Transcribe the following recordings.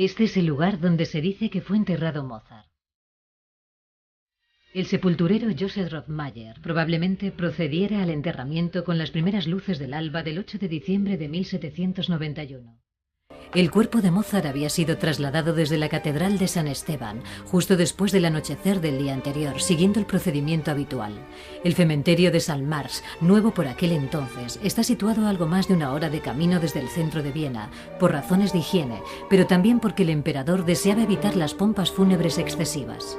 Este es el lugar donde se dice que fue enterrado Mozart. El sepulturero Joseph Rothmayer probablemente procediera al enterramiento con las primeras luces del alba del 8 de diciembre de 1791. El cuerpo de Mozart había sido trasladado desde la Catedral de San Esteban, justo después del anochecer del día anterior, siguiendo el procedimiento habitual. El cementerio de St. Marx, nuevo por aquel entonces, está situado a algo más de una hora de camino desde el centro de Viena, por razones de higiene, pero también porque el emperador deseaba evitar las pompas fúnebres excesivas.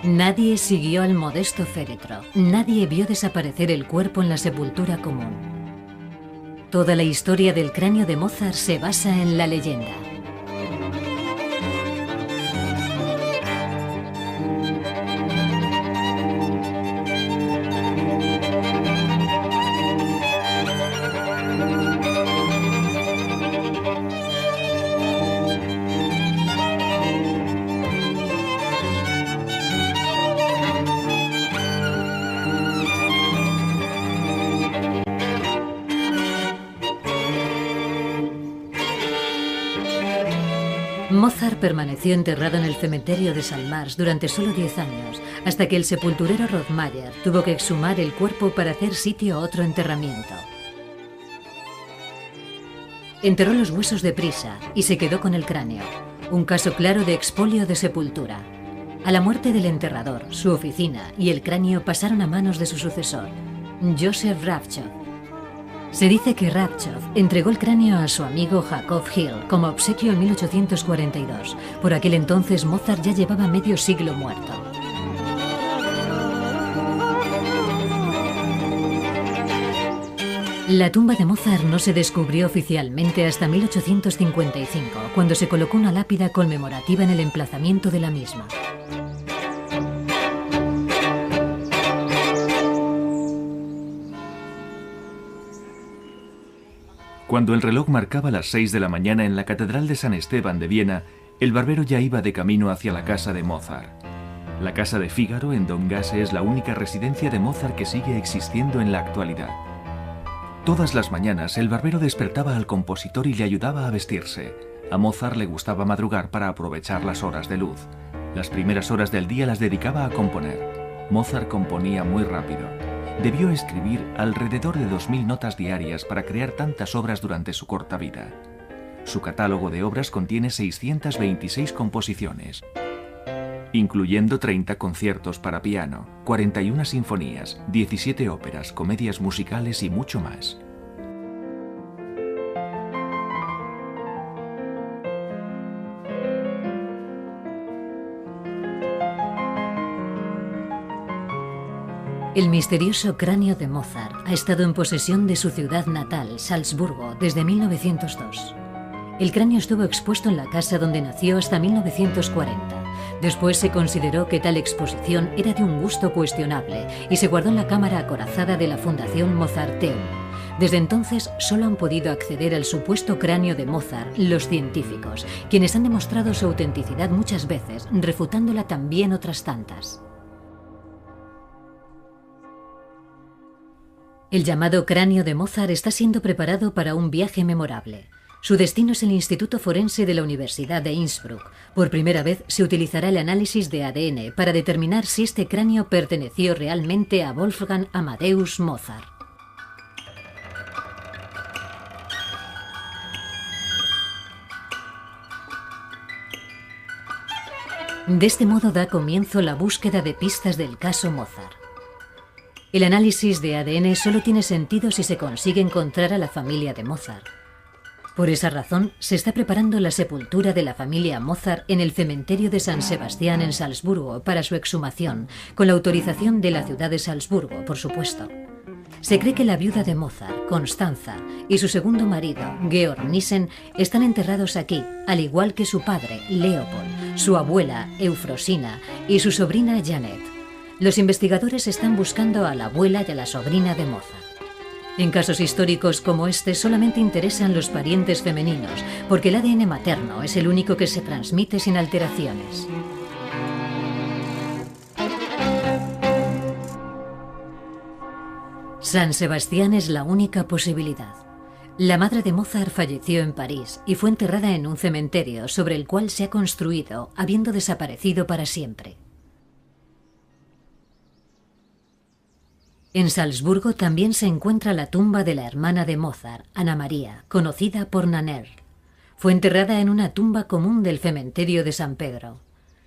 Nadie siguió al modesto féretro, nadie vio desaparecer el cuerpo en la sepultura común. Toda la historia del cráneo de Mozart se basa en la leyenda. Mozart permaneció enterrado en el cementerio de St. Marx durante solo 10 años, hasta que el sepulturero Rothmayer tuvo que exhumar el cuerpo para hacer sitio a otro enterramiento. Enterró los huesos deprisa y se quedó con el cráneo, un caso claro de expolio de sepultura. A la muerte del enterrador, su oficina y el cráneo pasaron a manos de su sucesor, Joseph Ravchov. Se dice que Ravchov entregó el cráneo a su amigo Jacob Hill como obsequio en 1842. Por aquel entonces Mozart ya llevaba medio siglo muerto. La tumba de Mozart no se descubrió oficialmente hasta 1855, cuando se colocó una lápida conmemorativa en el emplazamiento de la misma. Cuando el reloj marcaba las 6 de la mañana en la Catedral de San Esteban de Viena, el barbero ya iba de camino hacia la casa de Mozart. La casa de Fígaro en Domgasse es la única residencia de Mozart que sigue existiendo en la actualidad. Todas las mañanas el barbero despertaba al compositor y le ayudaba a vestirse. A Mozart le gustaba madrugar para aprovechar las horas de luz. Las primeras horas del día las dedicaba a componer. Mozart componía muy rápido. Debió escribir alrededor de 2000 notas diarias para crear tantas obras durante su corta vida. Su catálogo de obras contiene 626 composiciones, incluyendo 30 conciertos para piano, 41 sinfonías, 17 óperas, comedias musicales y mucho más. El misterioso cráneo de Mozart ha estado en posesión de su ciudad natal, Salzburgo, desde 1902. El cráneo estuvo expuesto en la casa donde nació hasta 1940. Después se consideró que tal exposición era de un gusto cuestionable y se guardó en la cámara acorazada de la Fundación Mozarteum. Desde entonces solo han podido acceder al supuesto cráneo de Mozart los científicos, quienes han demostrado su autenticidad muchas veces, refutándola también otras tantas. El llamado cráneo de Mozart está siendo preparado para un viaje memorable. Su destino es el Instituto Forense de la Universidad de Innsbruck. Por primera vez se utilizará el análisis de ADN para determinar si este cráneo perteneció realmente a Wolfgang Amadeus Mozart. De este modo da comienzo la búsqueda de pistas del caso Mozart. El análisis de ADN solo tiene sentido si se consigue encontrar a la familia de Mozart. Por esa razón, se está preparando la sepultura de la familia Mozart en el cementerio de San Sebastián en Salzburgo para su exhumación, con la autorización de la ciudad de Salzburgo, por supuesto. Se cree que la viuda de Mozart, Constanza, y su segundo marido, Georg Nissen, están enterrados aquí, al igual que su padre, Leopold, su abuela, Eufrosina, y su sobrina Janet. Los investigadores están buscando a la abuela y a la sobrina de Mozart. En casos históricos como este solamente interesan los parientes femeninos, porque el ADN materno es el único que se transmite sin alteraciones. San Sebastián es la única posibilidad. La madre de Mozart falleció en París y fue enterrada en un cementerio sobre el cual se ha construido, habiendo desaparecido para siempre. En Salzburgo también se encuentra la tumba de la hermana de Mozart, Ana María, conocida por Nannerl. Fue enterrada en una tumba común del cementerio de San Pedro.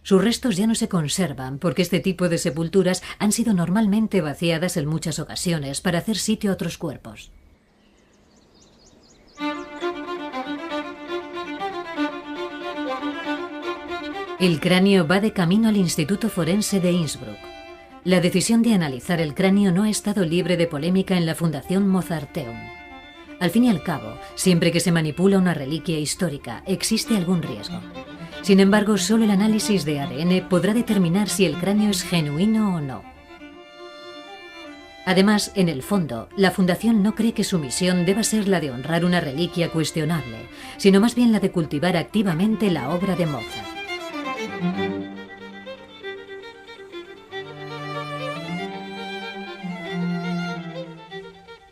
Sus restos ya no se conservan porque este tipo de sepulturas han sido normalmente vaciadas en muchas ocasiones para hacer sitio a otros cuerpos. El cráneo va de camino al Instituto Forense de Innsbruck. La decisión de analizar el cráneo no ha estado libre de polémica en la Fundación Mozarteum. Al fin y al cabo, siempre que se manipula una reliquia histórica, existe algún riesgo. Sin embargo, solo el análisis de ADN podrá determinar si el cráneo es genuino o no. Además, en el fondo, la Fundación no cree que su misión deba ser la de honrar una reliquia cuestionable, sino más bien la de cultivar activamente la obra de Mozart.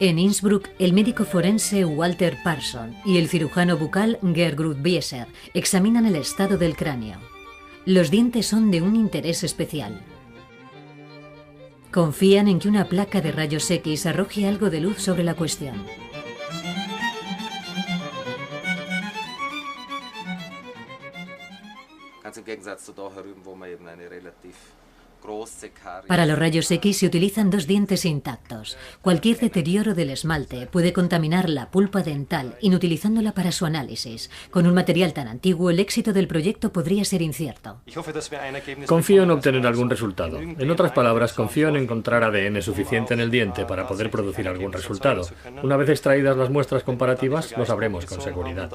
En Innsbruck, el médico forense Walter Parson y el cirujano bucal Gertrud Bieser examinan el estado del cráneo. Los dientes son de un interés especial. Confían en que una placa de rayos X arroje algo de luz sobre la cuestión. Para los rayos X se utilizan dos dientes intactos. Cualquier deterioro del esmalte puede contaminar la pulpa dental, inutilizándola para su análisis. Con un material tan antiguo, el éxito del proyecto podría ser incierto. Confío en obtener algún resultado. En otras palabras, confío en encontrar ADN suficiente en el diente para poder producir algún resultado. Una vez extraídas las muestras comparativas, lo sabremos con seguridad.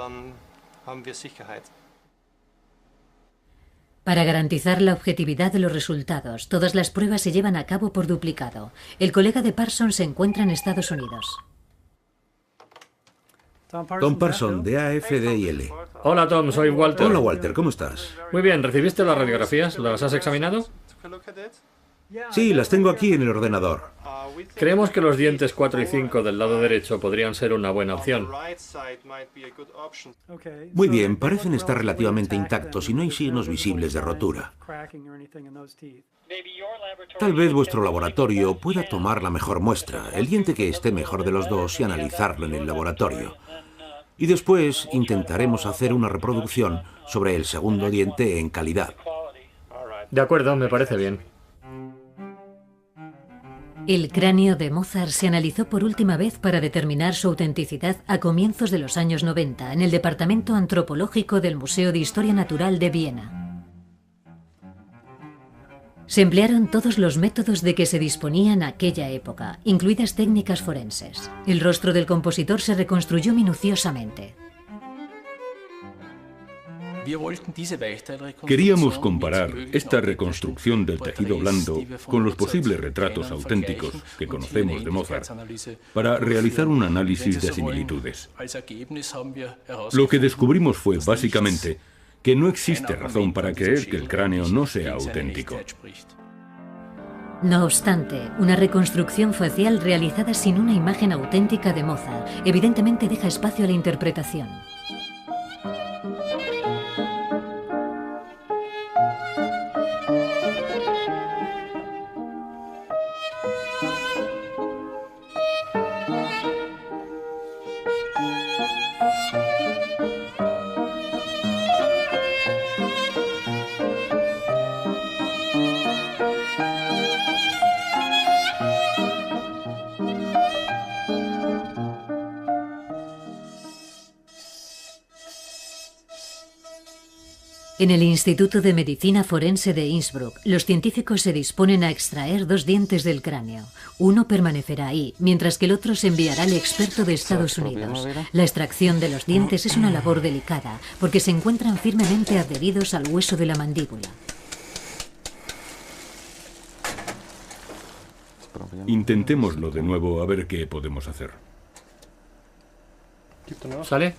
Para garantizar la objetividad de los resultados, todas las pruebas se llevan a cabo por duplicado. El colega de Parson se encuentra en Estados Unidos. Tom Parson, de AFDIL. Hola Tom, soy Walter. Hola Walter, ¿cómo estás? Muy bien, ¿recibiste las radiografías? ¿Las has examinado? Sí, las tengo aquí en el ordenador. Creemos que los dientes 4 y 5 del lado derecho podrían ser una buena opción. Muy bien, parecen estar relativamente intactos y no hay signos visibles de rotura. Tal vez vuestro laboratorio pueda tomar la mejor muestra, el diente que esté mejor de los dos y analizarlo en el laboratorio. Y después intentaremos hacer una reproducción sobre el segundo diente en calidad. De acuerdo, me parece bien. El cráneo de Mozart se analizó por última vez para determinar su autenticidad a comienzos de los años 90 en el Departamento Antropológico del Museo de Historia Natural de Viena. Se emplearon todos los métodos de que se disponía en aquella época, incluidas técnicas forenses. El rostro del compositor se reconstruyó minuciosamente. Queríamos comparar esta reconstrucción del tejido blando con los posibles retratos auténticos que conocemos de Mozart para realizar un análisis de similitudes. Lo que descubrimos fue básicamente que no existe razón para creer que el cráneo no sea auténtico. No obstante, una reconstrucción facial realizada sin una imagen auténtica de Mozart evidentemente deja espacio a la interpretación. En el Instituto de Medicina Forense de Innsbruck, los científicos se disponen a extraer dos dientes del cráneo. Uno permanecerá ahí, mientras que el otro se enviará al experto de Estados Unidos. La extracción de los dientes es una labor delicada, porque se encuentran firmemente adheridos al hueso de la mandíbula. Intentémoslo de nuevo a ver qué podemos hacer. ¿Sale?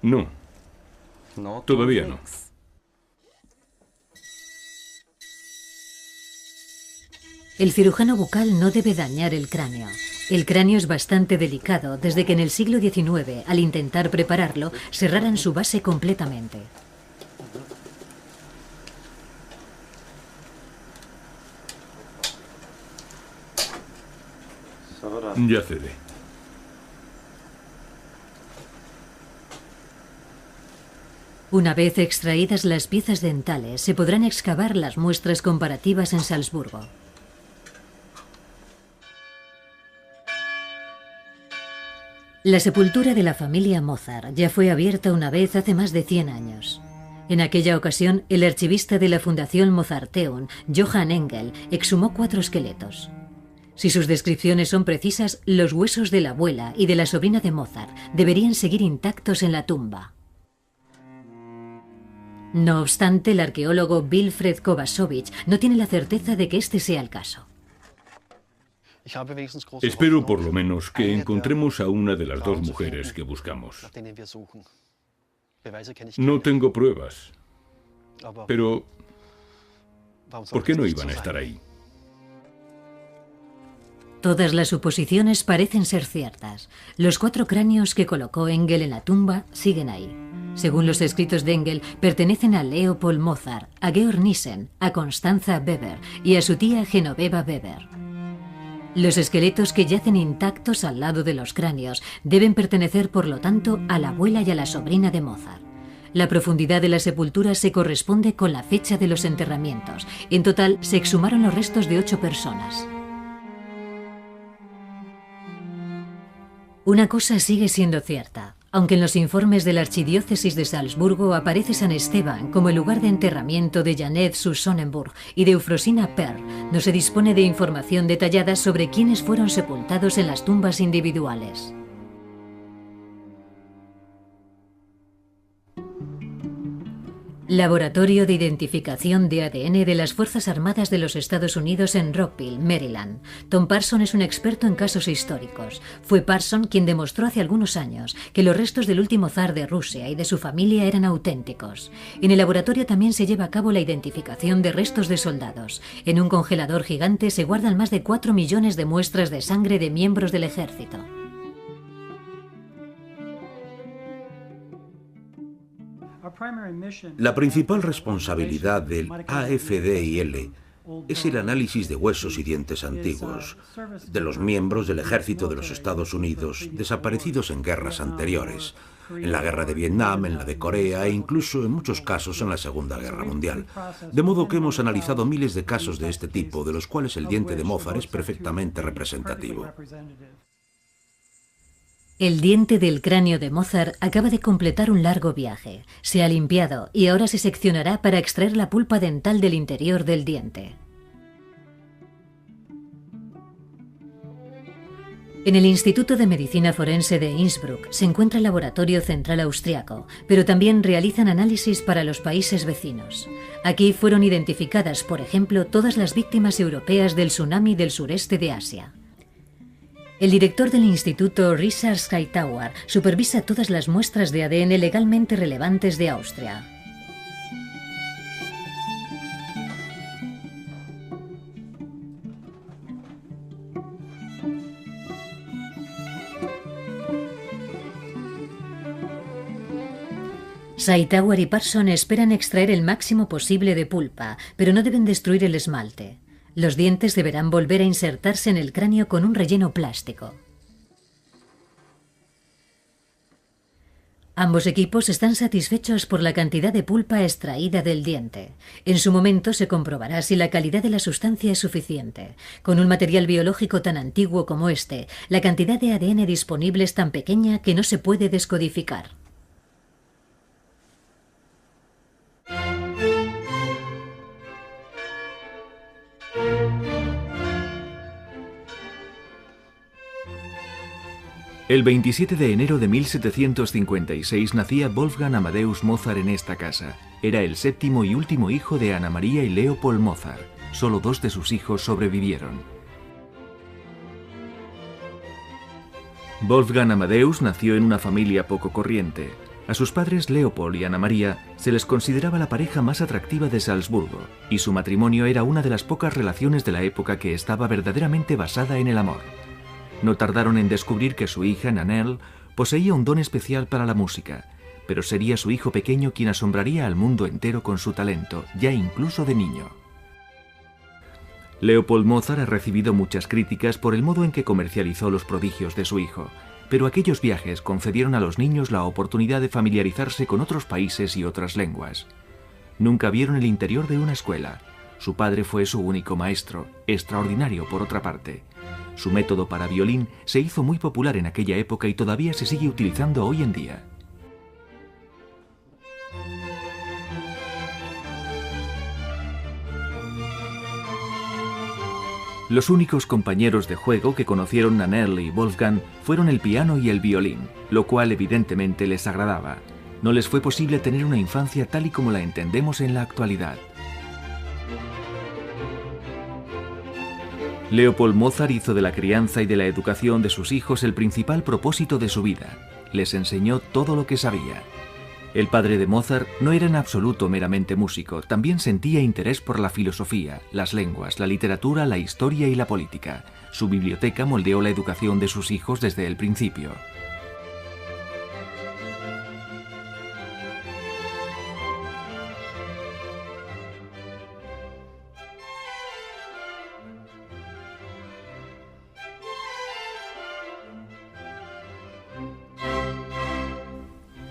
No. Todavía no. El cirujano bucal no debe dañar el cráneo. El cráneo es bastante delicado desde que en el siglo XIX, al intentar prepararlo, cerraran su base completamente. Ya cede. Una vez extraídas las piezas dentales, se podrán excavar las muestras comparativas en Salzburgo. La sepultura de la familia Mozart ya fue abierta una vez hace más de 100 años. En aquella ocasión, el archivista de la Fundación Mozarteum, Johann Engel, exhumó 4 esqueletos. Si sus descripciones son precisas, los huesos de la abuela y de la sobrina de Mozart deberían seguir intactos en la tumba. No obstante, el arqueólogo Wilfred Kovačević no tiene la certeza de que este sea el caso. Espero por lo menos que encontremos a una de las 2 mujeres que buscamos. No tengo pruebas, pero ¿por qué no iban a estar ahí? Todas las suposiciones parecen ser ciertas. Los 4 cráneos que colocó Engel en la tumba siguen ahí. Según los escritos de Engel, pertenecen a Leopold Mozart, a Georg Nissen, a Constanza Weber y a su tía Genoveva Weber. Los esqueletos que yacen intactos al lado de los cráneos deben pertenecer, por lo tanto, a la abuela y a la sobrina de Mozart. La profundidad de la sepultura se corresponde con la fecha de los enterramientos. En total, se exhumaron los restos de 8 personas. Una cosa sigue siendo cierta. Aunque en los informes de la Archidiócesis de Salzburgo aparece San Esteban como el lugar de enterramiento de Janet zu Sonnenburg y de Eufrosina Perl, no se dispone de información detallada sobre quiénes fueron sepultados en las tumbas individuales. Laboratorio de Identificación de ADN de las Fuerzas Armadas de los Estados Unidos en Rockville, Maryland. Tom Parson es un experto en casos históricos. Fue Parson quien demostró hace algunos años que los restos del último zar de Rusia y de su familia eran auténticos. En el laboratorio también se lleva a cabo la identificación de restos de soldados. En un congelador gigante se guardan más de 4 millones de muestras de sangre de miembros del ejército. La principal responsabilidad del AFDIL es el análisis de huesos y dientes antiguos, de los miembros del ejército de los Estados Unidos desaparecidos en guerras anteriores, en la guerra de Vietnam, en la de Corea e incluso en muchos casos en la Segunda Guerra Mundial. De modo que hemos analizado miles de casos de este tipo, de los cuales el diente de Mozart es perfectamente representativo. El diente del cráneo de Mozart acaba de completar un largo viaje. Se ha limpiado y ahora se seccionará para extraer la pulpa dental del interior del diente. En el Instituto de Medicina Forense de Innsbruck se encuentra el Laboratorio Central Austriaco, pero también realizan análisis para los países vecinos. Aquí fueron identificadas, por ejemplo, todas las víctimas europeas del tsunami del sureste de Asia. El director del instituto, Richard Hightower, supervisa todas las muestras de ADN legalmente relevantes de Austria. Hightower y Parson esperan extraer el máximo posible de pulpa, pero no deben destruir el esmalte. Los dientes deberán volver a insertarse en el cráneo con un relleno plástico. Ambos equipos están satisfechos por la cantidad de pulpa extraída del diente. En su momento se comprobará si la calidad de la sustancia es suficiente. Con un material biológico tan antiguo como este, la cantidad de ADN disponible es tan pequeña que no se puede descodificar. El 27 de enero de 1756 nacía Wolfgang Amadeus Mozart en esta casa. Era el 7º y último hijo de Ana María y Leopold Mozart. Solo 2 de sus hijos sobrevivieron. Wolfgang Amadeus nació en una familia poco corriente. A sus padres Leopold y Ana María se les consideraba la pareja más atractiva de Salzburgo, y su matrimonio era una de las pocas relaciones de la época que estaba verdaderamente basada en el amor. No tardaron en descubrir que su hija, Nannerl, poseía un don especial para la música, pero sería su hijo pequeño quien asombraría al mundo entero con su talento, ya incluso de niño. Leopold Mozart ha recibido muchas críticas por el modo en que comercializó los prodigios de su hijo, pero aquellos viajes concedieron a los niños la oportunidad de familiarizarse con otros países y otras lenguas. Nunca vieron el interior de una escuela. Su padre fue su único maestro, extraordinario por otra parte. Su método para violín se hizo muy popular en aquella época y todavía se sigue utilizando hoy en día. Los únicos compañeros de juego que conocieron Nannerl y Wolfgang fueron el piano y el violín, lo cual evidentemente les agradaba. No les fue posible tener una infancia tal y como la entendemos en la actualidad. Leopold Mozart hizo de la crianza y de la educación de sus hijos el principal propósito de su vida. Les enseñó todo lo que sabía. El padre de Mozart no era en absoluto meramente músico, también sentía interés por la filosofía, las lenguas, la literatura, la historia y la política. Su biblioteca moldeó la educación de sus hijos desde el principio.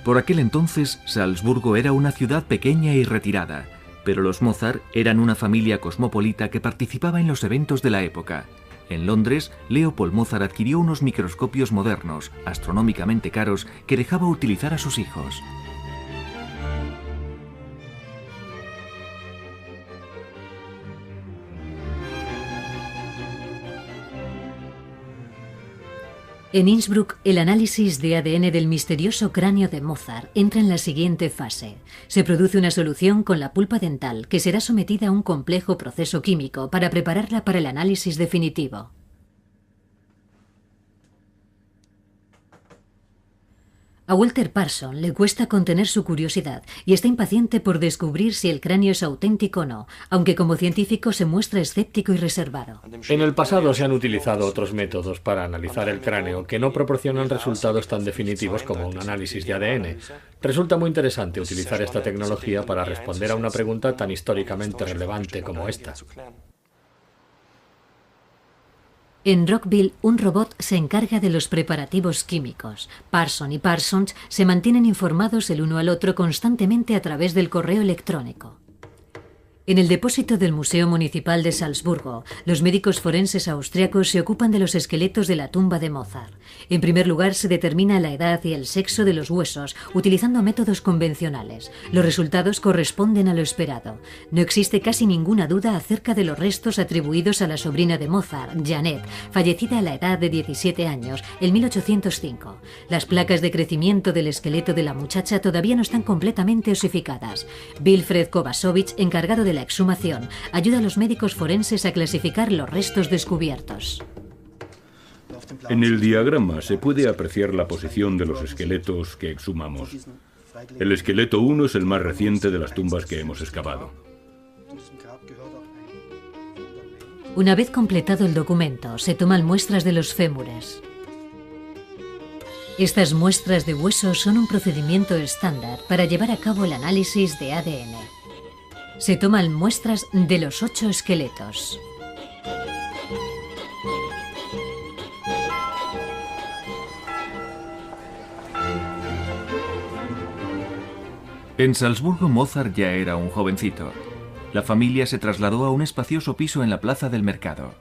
Por aquel entonces, Salzburgo era una ciudad pequeña y retirada, pero los Mozart eran una familia cosmopolita que participaba en los eventos de la época. En Londres, Leopold Mozart adquirió unos microscopios modernos, astronómicamente caros, que dejaba utilizar a sus hijos. En Innsbruck, el análisis de ADN del misterioso cráneo de Mozart entra en la siguiente fase. Se produce una solución con la pulpa dental que será sometida a un complejo proceso químico para prepararla para el análisis definitivo. A Walter Parson le cuesta contener su curiosidad y está impaciente por descubrir si el cráneo es auténtico o no, aunque como científico se muestra escéptico y reservado. En el pasado se han utilizado otros métodos para analizar el cráneo que no proporcionan resultados tan definitivos como un análisis de ADN. Resulta muy interesante utilizar esta tecnología para responder a una pregunta tan históricamente relevante como esta. En Rockville, un robot se encarga de los preparativos químicos. Parson y Parsons se mantienen informados el uno al otro constantemente a través del correo electrónico. En el depósito del Museo Municipal de Salzburgo, los médicos forenses austriacos se ocupan de los esqueletos de la tumba de Mozart. En primer lugar, se determina la edad y el sexo de los huesos, utilizando métodos convencionales. Los resultados corresponden a lo esperado. No existe casi ninguna duda acerca de los restos atribuidos a la sobrina de Mozart, Jeanette, fallecida a la edad de 17 años, en 1805. Las placas de crecimiento del esqueleto de la muchacha todavía no están completamente osificadas. Wilfred Kovacevic, encargado de la exhumación, ayuda a los médicos forenses a clasificar los restos descubiertos. En el diagrama se puede apreciar la posición de los esqueletos que exhumamos. El esqueleto 1 es el más reciente de las tumbas que hemos excavado. Una vez completado el documento, se toman muestras de los fémures. Estas muestras de huesos son un procedimiento estándar para llevar a cabo el análisis de ADN. Se toman muestras de los 8 esqueletos. En Salzburgo, Mozart ya era un jovencito. La familia se trasladó a un espacioso piso en la plaza del mercado.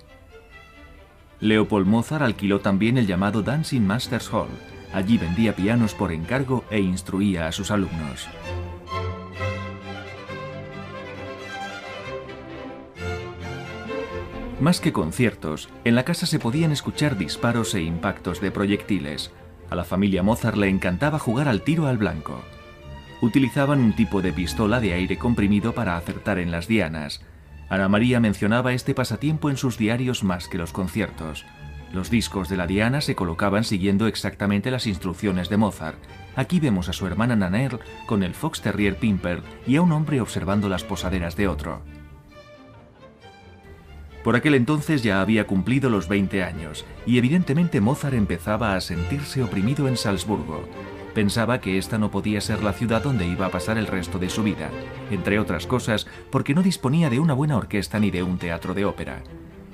Leopold Mozart alquiló también el llamado Dancing Masters Hall. Allí vendía pianos por encargo e instruía a sus alumnos. Más que conciertos, en la casa se podían escuchar disparos e impactos de proyectiles. A la familia Mozart le encantaba jugar al tiro al blanco. Utilizaban un tipo de pistola de aire comprimido para acertar en las dianas. Ana María mencionaba este pasatiempo en sus diarios más que los conciertos. Los discos de la diana se colocaban siguiendo exactamente las instrucciones de Mozart. Aquí vemos a su hermana Nannerl con el Fox Terrier Pimper y a un hombre observando las posaderas de otro. Por aquel entonces ya había cumplido los 20 años, y evidentemente Mozart empezaba a sentirse oprimido en Salzburgo. Pensaba que esta no podía ser la ciudad donde iba a pasar el resto de su vida, entre otras cosas porque no disponía de una buena orquesta ni de un teatro de ópera.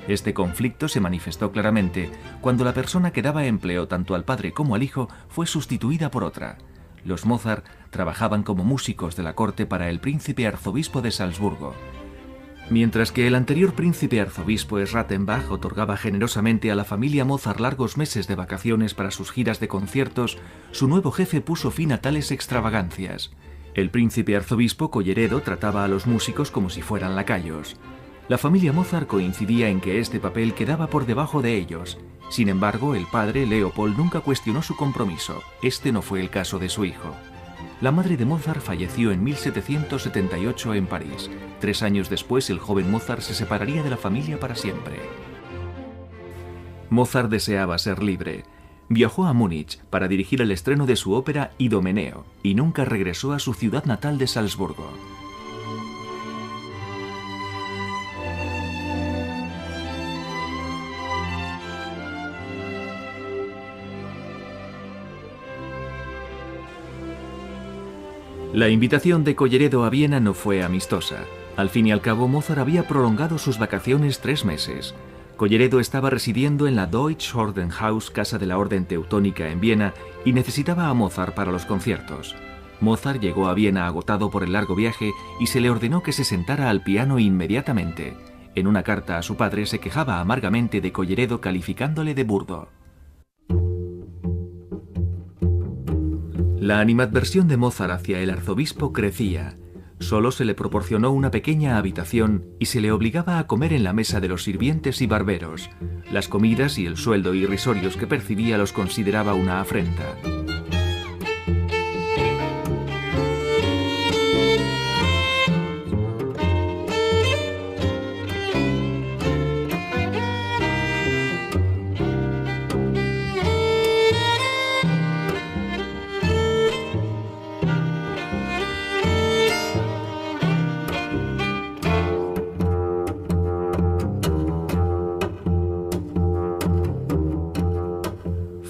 Este conflicto se manifestó claramente cuando la persona que daba empleo tanto al padre como al hijo fue sustituida por otra. Los Mozart trabajaban como músicos de la corte para el príncipe arzobispo de Salzburgo. Mientras que el anterior príncipe arzobispo Rattenbach otorgaba generosamente a la familia Mozart largos meses de vacaciones para sus giras de conciertos, su nuevo jefe puso fin a tales extravagancias. El príncipe arzobispo Colleredo trataba a los músicos como si fueran lacayos. La familia Mozart coincidía en que este papel quedaba por debajo de ellos. Sin embargo, el padre, Leopold, nunca cuestionó su compromiso. Este no fue el caso de su hijo. La madre de Mozart falleció en 1778 en París. 3 años después, el joven Mozart se separaría de la familia para siempre. Mozart deseaba ser libre. Viajó a Múnich para dirigir el estreno de su ópera Idomeneo y nunca regresó a su ciudad natal de Salzburgo. La invitación de Colleredo a Viena no fue amistosa. Al fin y al cabo, Mozart había prolongado sus vacaciones 3 meses. Colleredo estaba residiendo en la Deutsche Ordenhaus, casa de la Orden Teutónica en Viena, y necesitaba a Mozart para los conciertos. Mozart llegó a Viena agotado por el largo viaje y se le ordenó que se sentara al piano inmediatamente. En una carta a su padre se quejaba amargamente de Colleredo calificándole de burdo. La animadversión de Mozart hacia el arzobispo crecía. Solo se le proporcionó una pequeña habitación y se le obligaba a comer en la mesa de los sirvientes y barberos. Las comidas y el sueldo irrisorios que percibía los consideraba una afrenta.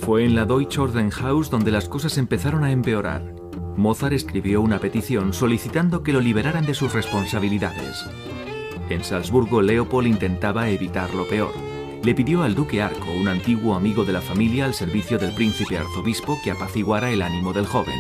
Fue en la Deutsche Ordenhaus donde las cosas empezaron a empeorar. Mozart escribió una petición solicitando que lo liberaran de sus responsabilidades. En Salzburgo, Leopold intentaba evitar lo peor. Le pidió al duque Arco, un antiguo amigo de la familia al servicio del príncipe arzobispo, que apaciguara el ánimo del joven.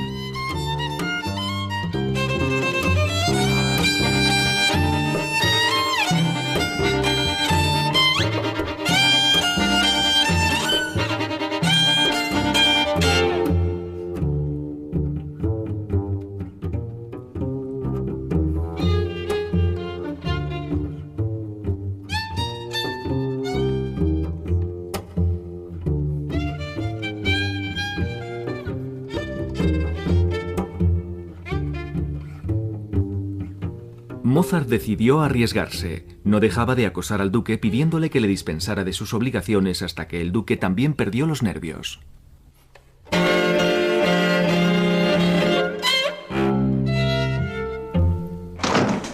Mozart decidió arriesgarse. No dejaba de acosar al duque pidiéndole que le dispensara de sus obligaciones hasta que el duque también perdió los nervios.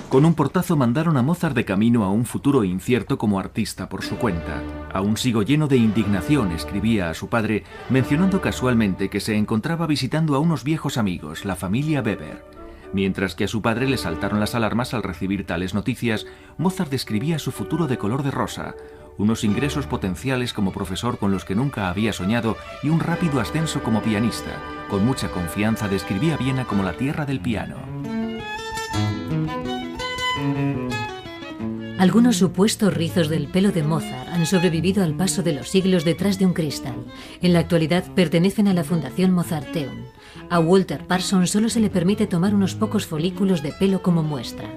Con un portazo mandaron a Mozart de camino a un futuro incierto como artista por su cuenta. Aún sigo lleno de indignación, escribía a su padre, mencionando casualmente que se encontraba visitando a unos viejos amigos, la familia Weber. Mientras que a su padre le saltaron las alarmas al recibir tales noticias, Mozart describía su futuro de color de rosa, unos ingresos potenciales como profesor con los que nunca había soñado y un rápido ascenso como pianista. Con mucha confianza describía Viena como la tierra del piano. Algunos supuestos rizos del pelo de Mozart han sobrevivido al paso de los siglos detrás de un cristal. En la actualidad pertenecen a la Fundación Mozarteum. A Walter Parsons solo se le permite tomar unos pocos folículos de pelo como muestra.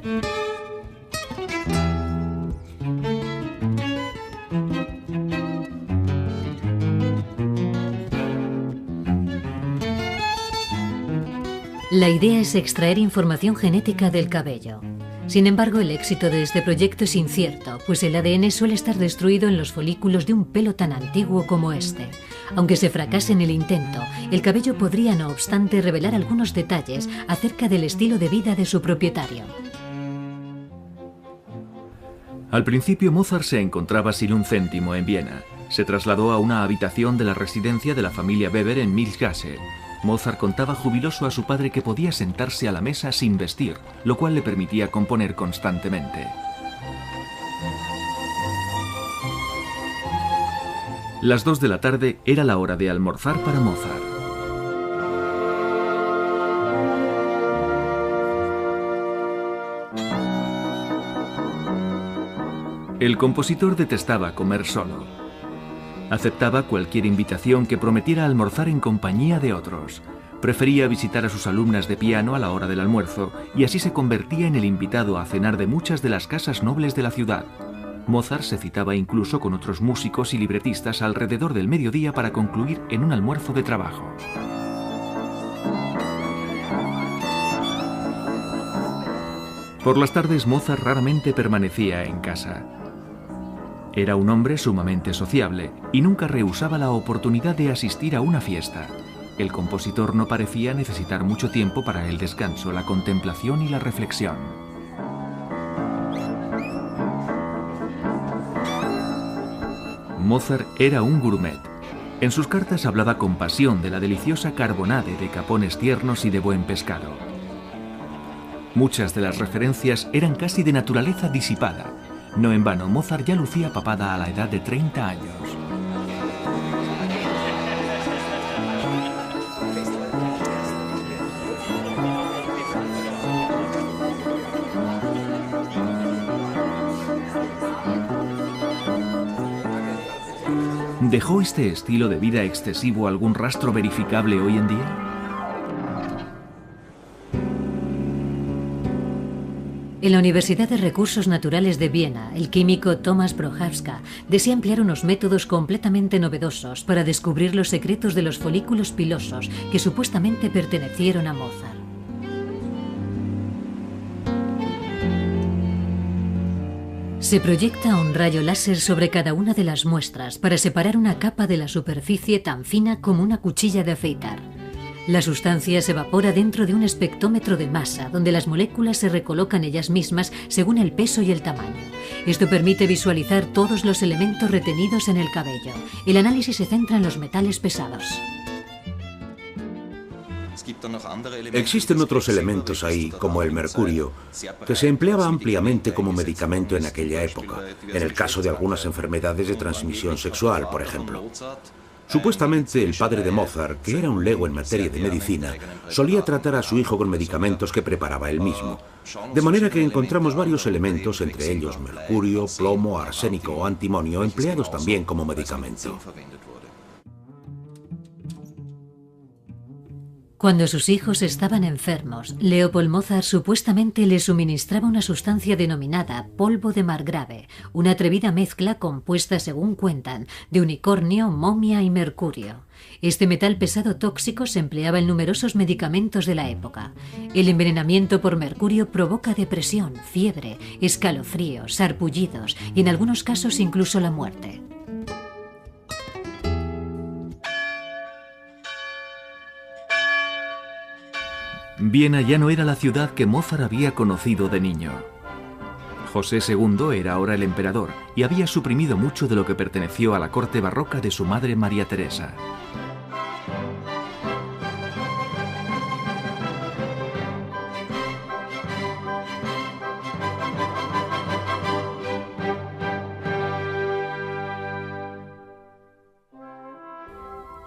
La idea es extraer información genética del cabello. Sin embargo, el éxito de este proyecto es incierto, pues el ADN suele estar destruido en los folículos de un pelo tan antiguo como este. Aunque se fracase en el intento, el cabello podría, no obstante, revelar algunos detalles acerca del estilo de vida de su propietario. Al principio Mozart se encontraba sin un céntimo en Viena. Se trasladó a una habitación de la residencia de la familia Weber en Milchgasse. Mozart contaba jubiloso a su padre que podía sentarse a la mesa sin vestir, lo cual le permitía componer constantemente. Las 2 de la tarde era la hora de almorzar para Mozart. El compositor detestaba comer solo. Aceptaba cualquier invitación que prometiera almorzar en compañía de otros. Prefería visitar a sus alumnas de piano a la hora del almuerzo y así se convertía en el invitado a cenar de muchas de las casas nobles de la ciudad. Mozart se citaba incluso con otros músicos y libretistas alrededor del mediodía para concluir en un almuerzo de trabajo. Por las tardes Mozart raramente permanecía en casa. Era un hombre sumamente sociable y nunca rehusaba la oportunidad de asistir a una fiesta. El compositor no parecía necesitar mucho tiempo para el descanso, la contemplación y la reflexión. Mozart era un gourmet. En sus cartas hablaba con pasión de la deliciosa carbonade, de capones tiernos y de buen pescado. Muchas de las referencias eran casi de naturaleza disipada. No en vano, Mozart ya lucía papada a la edad de 30 años. ¿Dejó este estilo de vida excesivo algún rastro verificable hoy en día? En la Universidad de Recursos Naturales de Viena, el químico Thomas Prochaska desea emplear unos métodos completamente novedosos para descubrir los secretos de los folículos pilosos que supuestamente pertenecieron a Mozart. Se proyecta un rayo láser sobre cada una de las muestras para separar una capa de la superficie tan fina como una cuchilla de afeitar. La sustancia se evapora dentro de un espectrómetro de masa, donde las moléculas se recolocan ellas mismas según el peso y el tamaño. Esto permite visualizar todos los elementos retenidos en el cabello. El análisis se centra en los metales pesados. Existen otros elementos ahí, como el mercurio, que se empleaba ampliamente como medicamento en aquella época, en el caso de algunas enfermedades de transmisión sexual, por ejemplo. Supuestamente el padre de Mozart, que era un lego en materia de medicina, solía tratar a su hijo con medicamentos que preparaba él mismo. De manera que encontramos varios elementos, entre ellos mercurio, plomo, arsénico o antimonio, empleados también como medicamento. Cuando sus hijos estaban enfermos, Leopold Mozart supuestamente les suministraba una sustancia denominada polvo de margrave, una atrevida mezcla compuesta, según cuentan, de unicornio, momia y mercurio. Este metal pesado tóxico se empleaba en numerosos medicamentos de la época. El envenenamiento por mercurio provoca depresión, fiebre, escalofríos, sarpullidos y en algunos casos incluso la muerte. Viena ya no era la ciudad que Mozart había conocido de niño. José II era ahora el emperador y había suprimido mucho de lo que perteneció a la corte barroca de su madre María Teresa.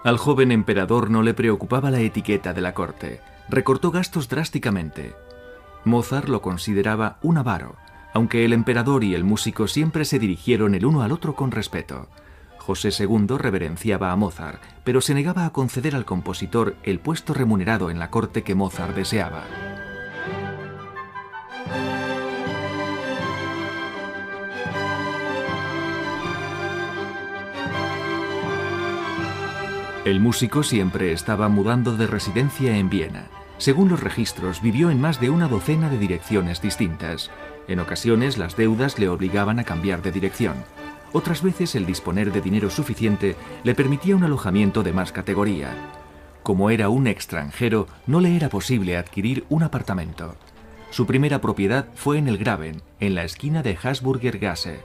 Al joven emperador no le preocupaba la etiqueta de la corte. Recortó gastos drásticamente. Mozart lo consideraba un avaro, aunque el emperador y el músico siempre se dirigieron el uno al otro con respeto. José II reverenciaba a Mozart, pero se negaba a conceder al compositor el puesto remunerado en la corte que Mozart deseaba. El músico siempre estaba mudando de residencia en Viena. Según los registros, vivió en más de una docena de direcciones distintas. En ocasiones, las deudas le obligaban a cambiar de dirección. Otras veces, el disponer de dinero suficiente le permitía un alojamiento de más categoría. Como era un extranjero, no le era posible adquirir un apartamento. Su primera propiedad fue en el Graben, en la esquina de Habsburger Gasse.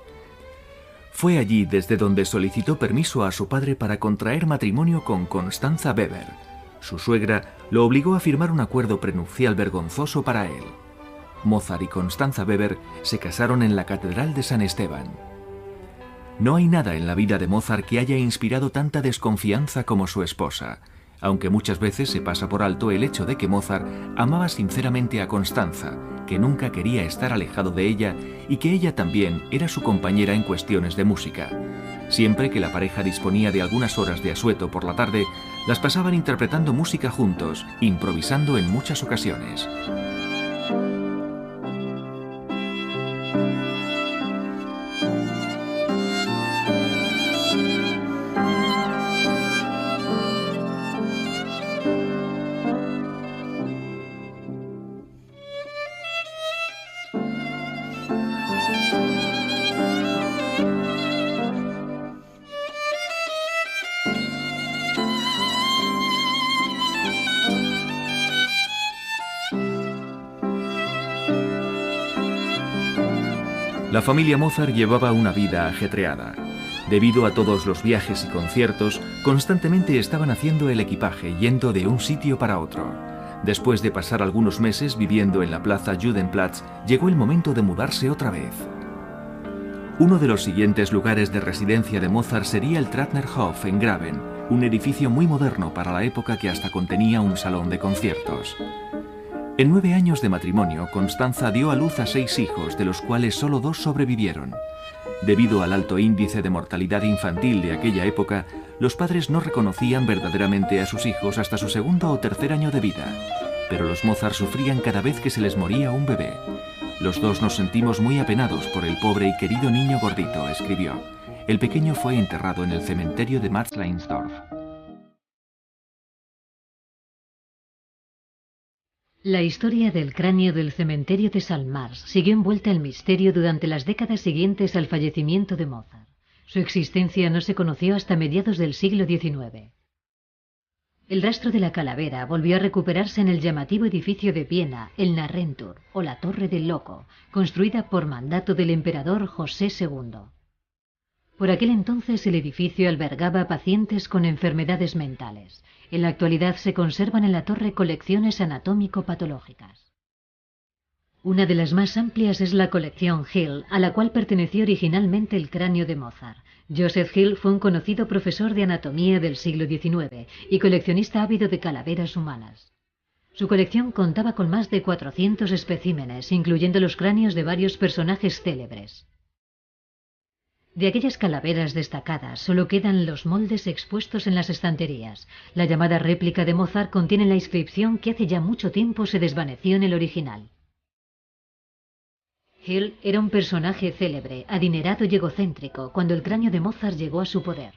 Fue allí desde donde solicitó permiso a su padre para contraer matrimonio con Constanza Weber. Su suegra lo obligó a firmar un acuerdo prenupcial vergonzoso para él. Mozart y Constanza Weber se casaron en la Catedral de San Esteban. No hay nada en la vida de Mozart que haya inspirado tanta desconfianza como su esposa, aunque muchas veces se pasa por alto el hecho de que Mozart amaba sinceramente a Constanza, que nunca quería estar alejado de ella y que ella también era su compañera en cuestiones de música. Siempre que la pareja disponía de algunas horas de asueto por la tarde, las pasaban interpretando música juntos, improvisando en muchas ocasiones. La familia Mozart llevaba una vida ajetreada. Debido a todos los viajes y conciertos, constantemente estaban haciendo el equipaje, yendo de un sitio para otro. Después de pasar algunos meses viviendo en la plaza Judenplatz, llegó el momento de mudarse otra vez. Uno de los siguientes lugares de residencia de Mozart sería el Trattnerhof en Graben, un edificio muy moderno para la época que hasta contenía un salón de conciertos. En 9 años de matrimonio, Constanza dio a luz a 6 hijos, de los cuales solo 2 sobrevivieron. Debido al alto índice de mortalidad infantil de aquella época, los padres no reconocían verdaderamente a sus hijos hasta su segundo o tercer año de vida. Pero los Mozart sufrían cada vez que se les moría un bebé. Los dos nos sentimos muy apenados por el pobre y querido niño gordito, escribió. El pequeño fue enterrado en el cementerio de Matzleinsdorf. La historia del cráneo del cementerio de Salmars siguió envuelta en misterio durante las décadas siguientes al fallecimiento de Mozart. Su existencia no se conoció hasta mediados del siglo XIX. El rastro de la calavera volvió a recuperarse en el llamativo edificio de Viena, el Narrenturm, o la Torre del Loco, construida por mandato del emperador José II. Por aquel entonces el edificio albergaba pacientes con enfermedades mentales. En la actualidad se conservan en la torre colecciones anatómico-patológicas. Una de las más amplias es la colección Hill, a la cual perteneció originalmente el cráneo de Mozart. Joseph Hill fue un conocido profesor de anatomía del siglo XIX y coleccionista ávido de calaveras humanas. Su colección contaba con más de 400 especímenes, incluyendo los cráneos de varios personajes célebres. De aquellas calaveras destacadas solo quedan los moldes expuestos en las estanterías. La llamada réplica de Mozart contiene la inscripción que hace ya mucho tiempo se desvaneció en el original. Hill era un personaje célebre, adinerado y egocéntrico cuando el cráneo de Mozart llegó a su poder.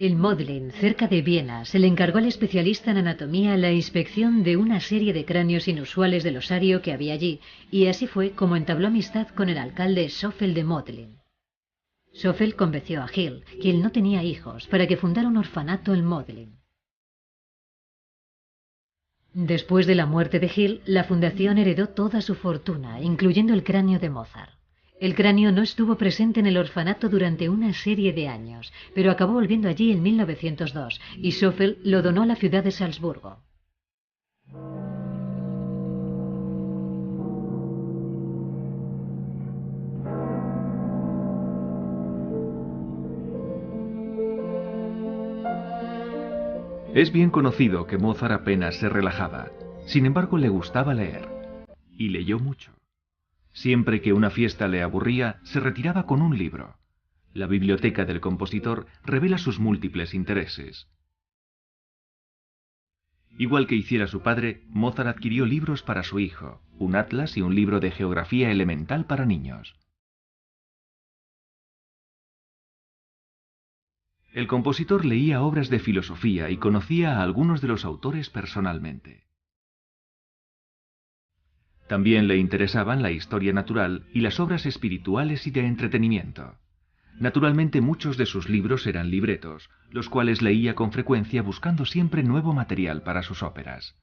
En Modlin, cerca de Viena, se le encargó al especialista en anatomía la inspección de una serie de cráneos inusuales del osario que había allí, y así fue como entabló amistad con el alcalde Schoffel de Modlin. Schoffel convenció a Hill, quien no tenía hijos, para que fundara un orfanato en Modlin. Después de la muerte de Hill, la fundación heredó toda su fortuna, incluyendo el cráneo de Mozart. El cráneo no estuvo presente en el orfanato durante una serie de años, pero acabó volviendo allí en 1902 y Schoffel lo donó a la ciudad de Salzburgo. Es bien conocido que Mozart apenas se relajaba. Sin embargo, le gustaba leer. Y leyó mucho. Siempre que una fiesta le aburría, se retiraba con un libro. La biblioteca del compositor revela sus múltiples intereses. Igual que hiciera su padre, Mozart adquirió libros para su hijo, un atlas y un libro de geografía elemental para niños. El compositor leía obras de filosofía y conocía a algunos de los autores personalmente. También le interesaban la historia natural y las obras espirituales y de entretenimiento. Naturalmente muchos de sus libros eran libretos, los cuales leía con frecuencia buscando siempre nuevo material para sus óperas.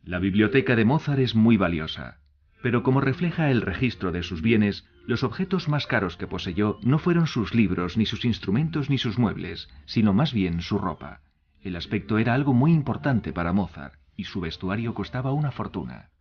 La biblioteca de Mozart es muy valiosa, pero como refleja el registro de sus bienes, los objetos más caros que poseyó no fueron sus libros, ni sus instrumentos, ni sus muebles, sino más bien su ropa. El aspecto era algo muy importante para Mozart, y su vestuario costaba una fortuna.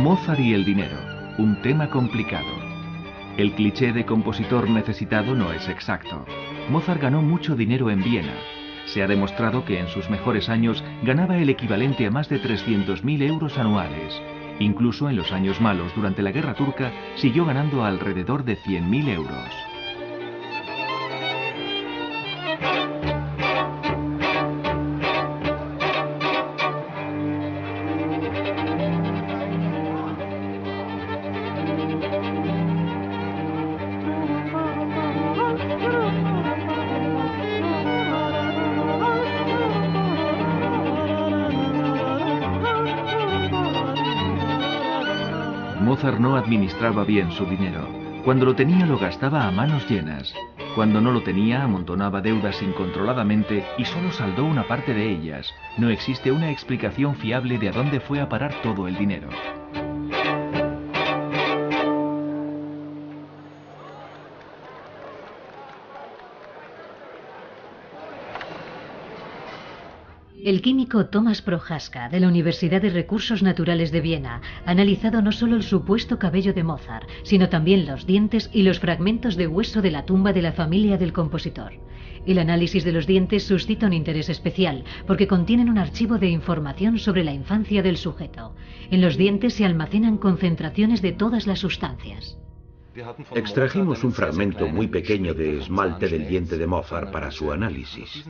Mozart y el dinero, un tema complicado. El cliché de compositor necesitado no es exacto. Mozart ganó mucho dinero en Viena. Se ha demostrado que en sus mejores años ganaba el equivalente a más de 300.000 euros anuales. Incluso en los años malos, durante la Guerra Turca, siguió ganando alrededor de 100.000 euros. Mozart no administraba bien su dinero. Cuando lo tenía lo gastaba a manos llenas. Cuando no lo tenía amontonaba deudas incontroladamente y solo saldó una parte de ellas. No existe una explicación fiable de a dónde fue a parar todo el dinero. El químico Thomas Prohaska, de la Universidad de Recursos Naturales de Viena, ha analizado no solo el supuesto cabello de Mozart, sino también los dientes y los fragmentos de hueso de la tumba de la familia del compositor. El análisis de los dientes suscita un interés especial, porque contienen un archivo de información sobre la infancia del sujeto. En los dientes se almacenan concentraciones de todas las sustancias. Extrajimos un fragmento muy pequeño de esmalte del diente de Mozart para su análisis.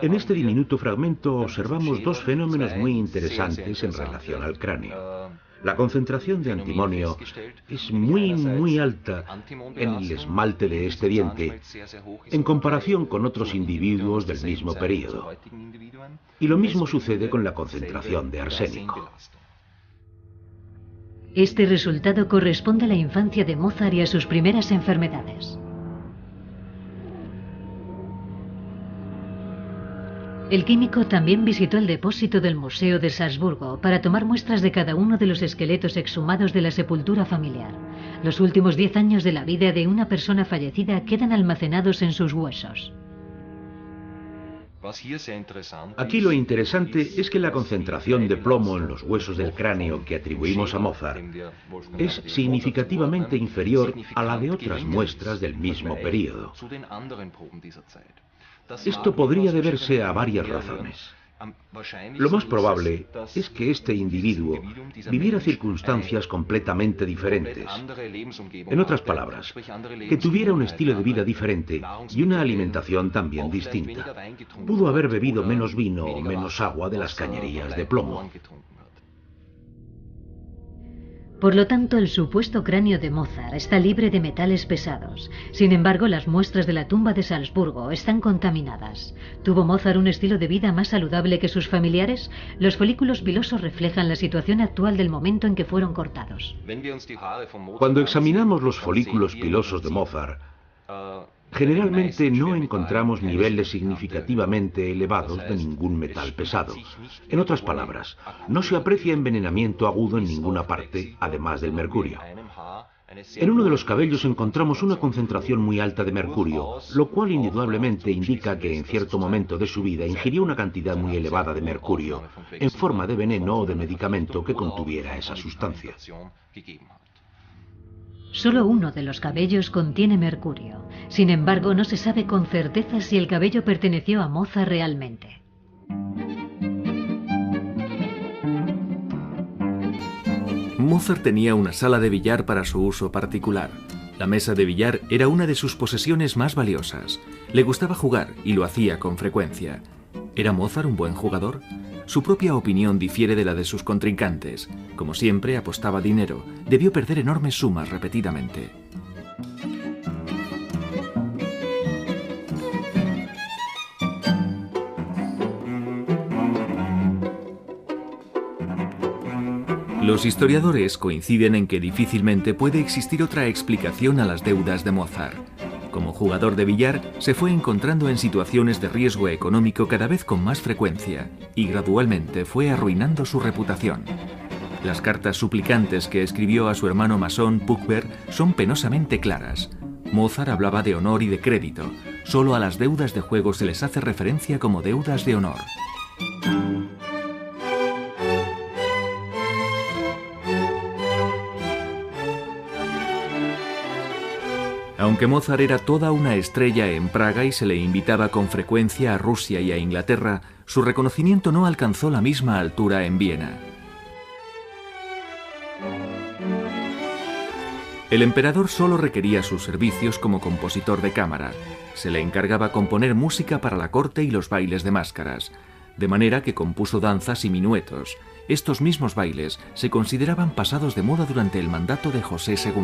En este diminuto fragmento observamos dos fenómenos muy interesantes en relación al cráneo. La concentración de antimonio es muy alta en el esmalte de este diente en comparación con otros individuos del mismo período. Y lo mismo sucede con la concentración de arsénico. Este resultado corresponde a la infancia de Mozart y a sus primeras enfermedades. El químico también visitó el depósito del Museo de Salzburgo para tomar muestras de cada uno de los esqueletos exhumados de la sepultura familiar. Los últimos 10 años de la vida de una persona fallecida quedan almacenados en sus huesos. Aquí lo interesante es que la concentración de plomo en los huesos del cráneo que atribuimos a Mozart es significativamente inferior a la de otras muestras del mismo período. Esto podría deberse a varias razones. Lo más probable es que este individuo viviera circunstancias completamente diferentes. En otras palabras, que tuviera un estilo de vida diferente y una alimentación también distinta. Pudo haber bebido menos vino o menos agua de las cañerías de plomo. Por lo tanto, el supuesto cráneo de Mozart está libre de metales pesados. Sin embargo, las muestras de la tumba de Salzburgo están contaminadas. ¿Tuvo Mozart un estilo de vida más saludable que sus familiares? Los folículos pilosos reflejan la situación actual del momento en que fueron cortados. Cuando examinamos los folículos pilosos de Mozart, generalmente no encontramos niveles significativamente elevados de ningún metal pesado. En otras palabras, no se aprecia envenenamiento agudo en ninguna parte, además del mercurio. En uno de los cabellos encontramos una concentración muy alta de mercurio, lo cual indudablemente indica que en cierto momento de su vida ingirió una cantidad muy elevada de mercurio, en forma de veneno o de medicamento que contuviera esa sustancia. Solo uno de los cabellos contiene mercurio. Sin embargo, no se sabe con certeza si el cabello perteneció a Mozart realmente. Mozart tenía una sala de billar para su uso particular. La mesa de billar era una de sus posesiones más valiosas. Le gustaba jugar y lo hacía con frecuencia. ¿Era Mozart un buen jugador? Su propia opinión difiere de la de sus contrincantes. Como siempre, apostaba dinero. Debió perder enormes sumas repetidamente. Los historiadores coinciden en que difícilmente puede existir otra explicación a las deudas de Mozart. Como jugador de billar, se fue encontrando en situaciones de riesgo económico cada vez con más frecuencia y gradualmente fue arruinando su reputación. Las cartas suplicantes que escribió a su hermano masón Puchberg son penosamente claras. Mozart hablaba de honor y de crédito. Solo a las deudas de juego se les hace referencia como deudas de honor. Aunque Mozart era toda una estrella en Praga y se le invitaba con frecuencia a Rusia y a Inglaterra, su reconocimiento no alcanzó la misma altura en Viena. El emperador solo requería sus servicios como compositor de cámara. Se le encargaba componer música para la corte y los bailes de máscaras, de manera que compuso danzas y minuetos. Estos mismos bailes se consideraban pasados de moda durante el mandato de José II.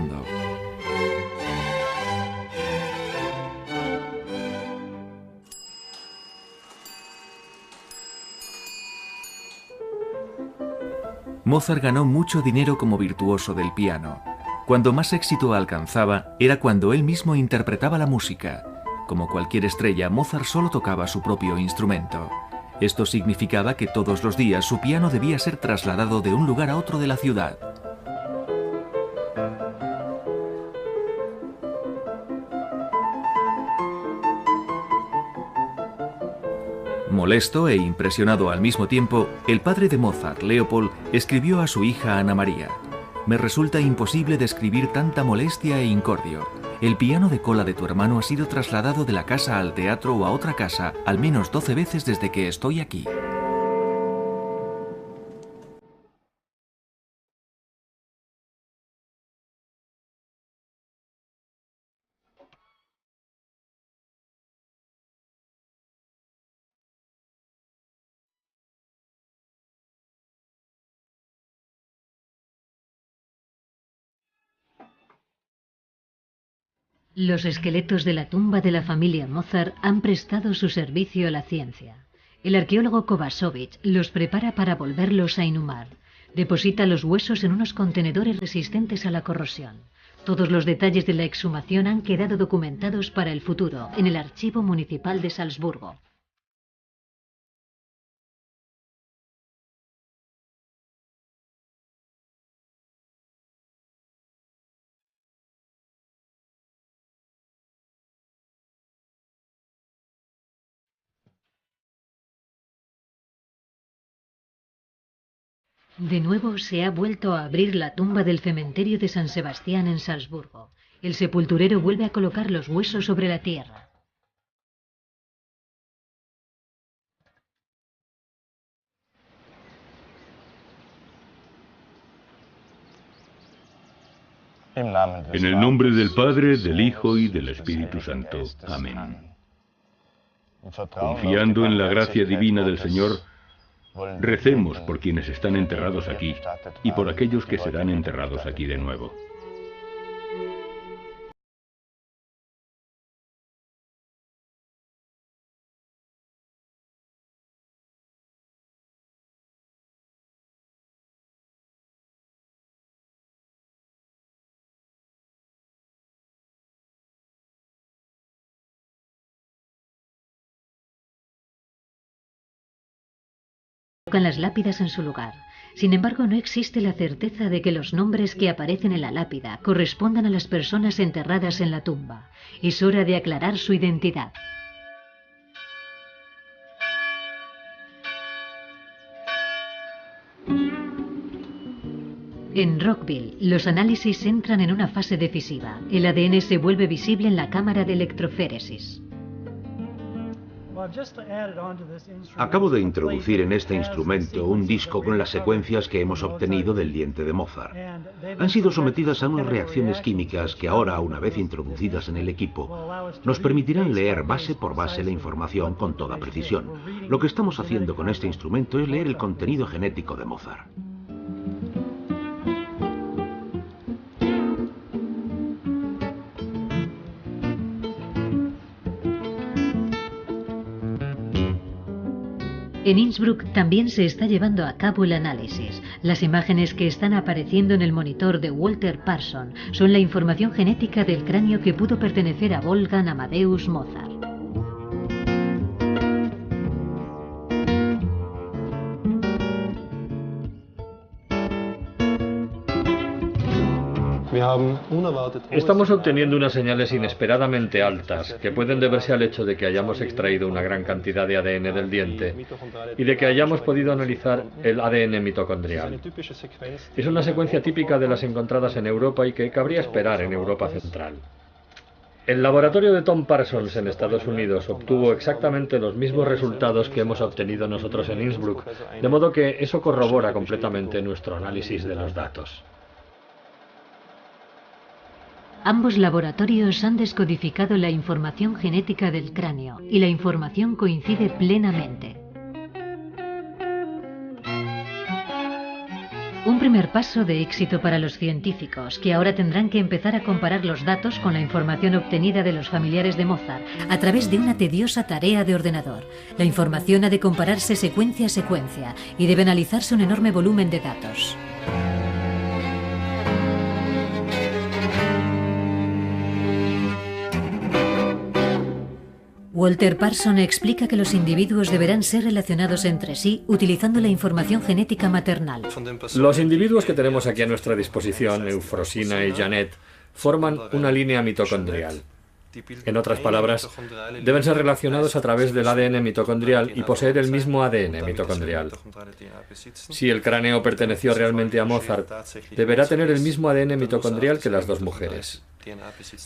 Mozart ganó mucho dinero como virtuoso del piano. Cuando más éxito alcanzaba era cuando él mismo interpretaba la música. Como cualquier estrella, Mozart solo tocaba su propio instrumento. Esto significaba que todos los días su piano debía ser trasladado de un lugar a otro de la ciudad. Molesto e impresionado al mismo tiempo, el padre de Mozart, Leopold, escribió a su hija Ana María: «Me resulta imposible describir tanta molestia e incordio. El piano de cola de tu hermano ha sido trasladado de la casa al teatro o a otra casa al menos 12 veces desde que estoy aquí». Los esqueletos de la tumba de la familia Mozart han prestado su servicio a la ciencia. El arqueólogo Kovačević los prepara para volverlos a inhumar. Deposita los huesos en unos contenedores resistentes a la corrosión. Todos los detalles de la exhumación han quedado documentados para el futuro en el Archivo Municipal de Salzburgo. De nuevo se ha vuelto a abrir la tumba del cementerio de San Sebastián en Salzburgo. El sepulturero vuelve a colocar los huesos sobre la tierra. En el nombre del Padre, del Hijo y del Espíritu Santo. Amén. Confiando en la gracia divina del Señor, recemos por quienes están enterrados aquí y por aquellos que serán enterrados aquí de nuevo. Colocan las lápidas en su lugar. Sin embargo, no existe la certeza de que los nombres que aparecen en la lápida correspondan a las personas enterradas en la tumba. Es hora de aclarar su identidad. En Rockville, los análisis entran en una fase decisiva. El ADN se vuelve visible en la cámara de electroféresis. Acabo de introducir en este instrumento un disco con las secuencias que hemos obtenido del diente de Mozart. Han sido sometidas a unas reacciones químicas que ahora, una vez introducidas en el equipo, nos permitirán leer base por base la información con toda precisión. Lo que estamos haciendo con este instrumento es leer el contenido genético de Mozart. En Innsbruck también se está llevando a cabo el análisis. Las imágenes que están apareciendo en el monitor de Walter Parson son la información genética del cráneo que pudo pertenecer a Wolfgang Amadeus Mozart. Estamos obteniendo unas señales inesperadamente altas que pueden deberse al hecho de que hayamos extraído una gran cantidad de ADN del diente y de que hayamos podido analizar el ADN mitocondrial. Es una secuencia típica de las encontradas en Europa y que cabría esperar en Europa Central. El laboratorio de Tom Parsons en Estados Unidos obtuvo exactamente los mismos resultados que hemos obtenido nosotros en Innsbruck, de modo que eso corrobora completamente nuestro análisis de los datos. Ambos laboratorios han descodificado la información genética del cráneo y la información coincide plenamente. Un primer paso de éxito para los científicos, que ahora tendrán que empezar a comparar los datos con la información obtenida de los familiares de Mozart a través de una tediosa tarea de ordenador. La información ha de compararse secuencia a secuencia y debe analizarse un enorme volumen de datos. Walter Parson explica que los individuos deberán ser relacionados entre sí utilizando la información genética maternal. Los individuos que tenemos aquí a nuestra disposición, Eufrosina y Janet, forman una línea mitocondrial. En otras palabras, deben ser relacionados a través del ADN mitocondrial y poseer el mismo ADN mitocondrial. Si el cráneo perteneció realmente a Mozart, deberá tener el mismo ADN mitocondrial que las dos mujeres.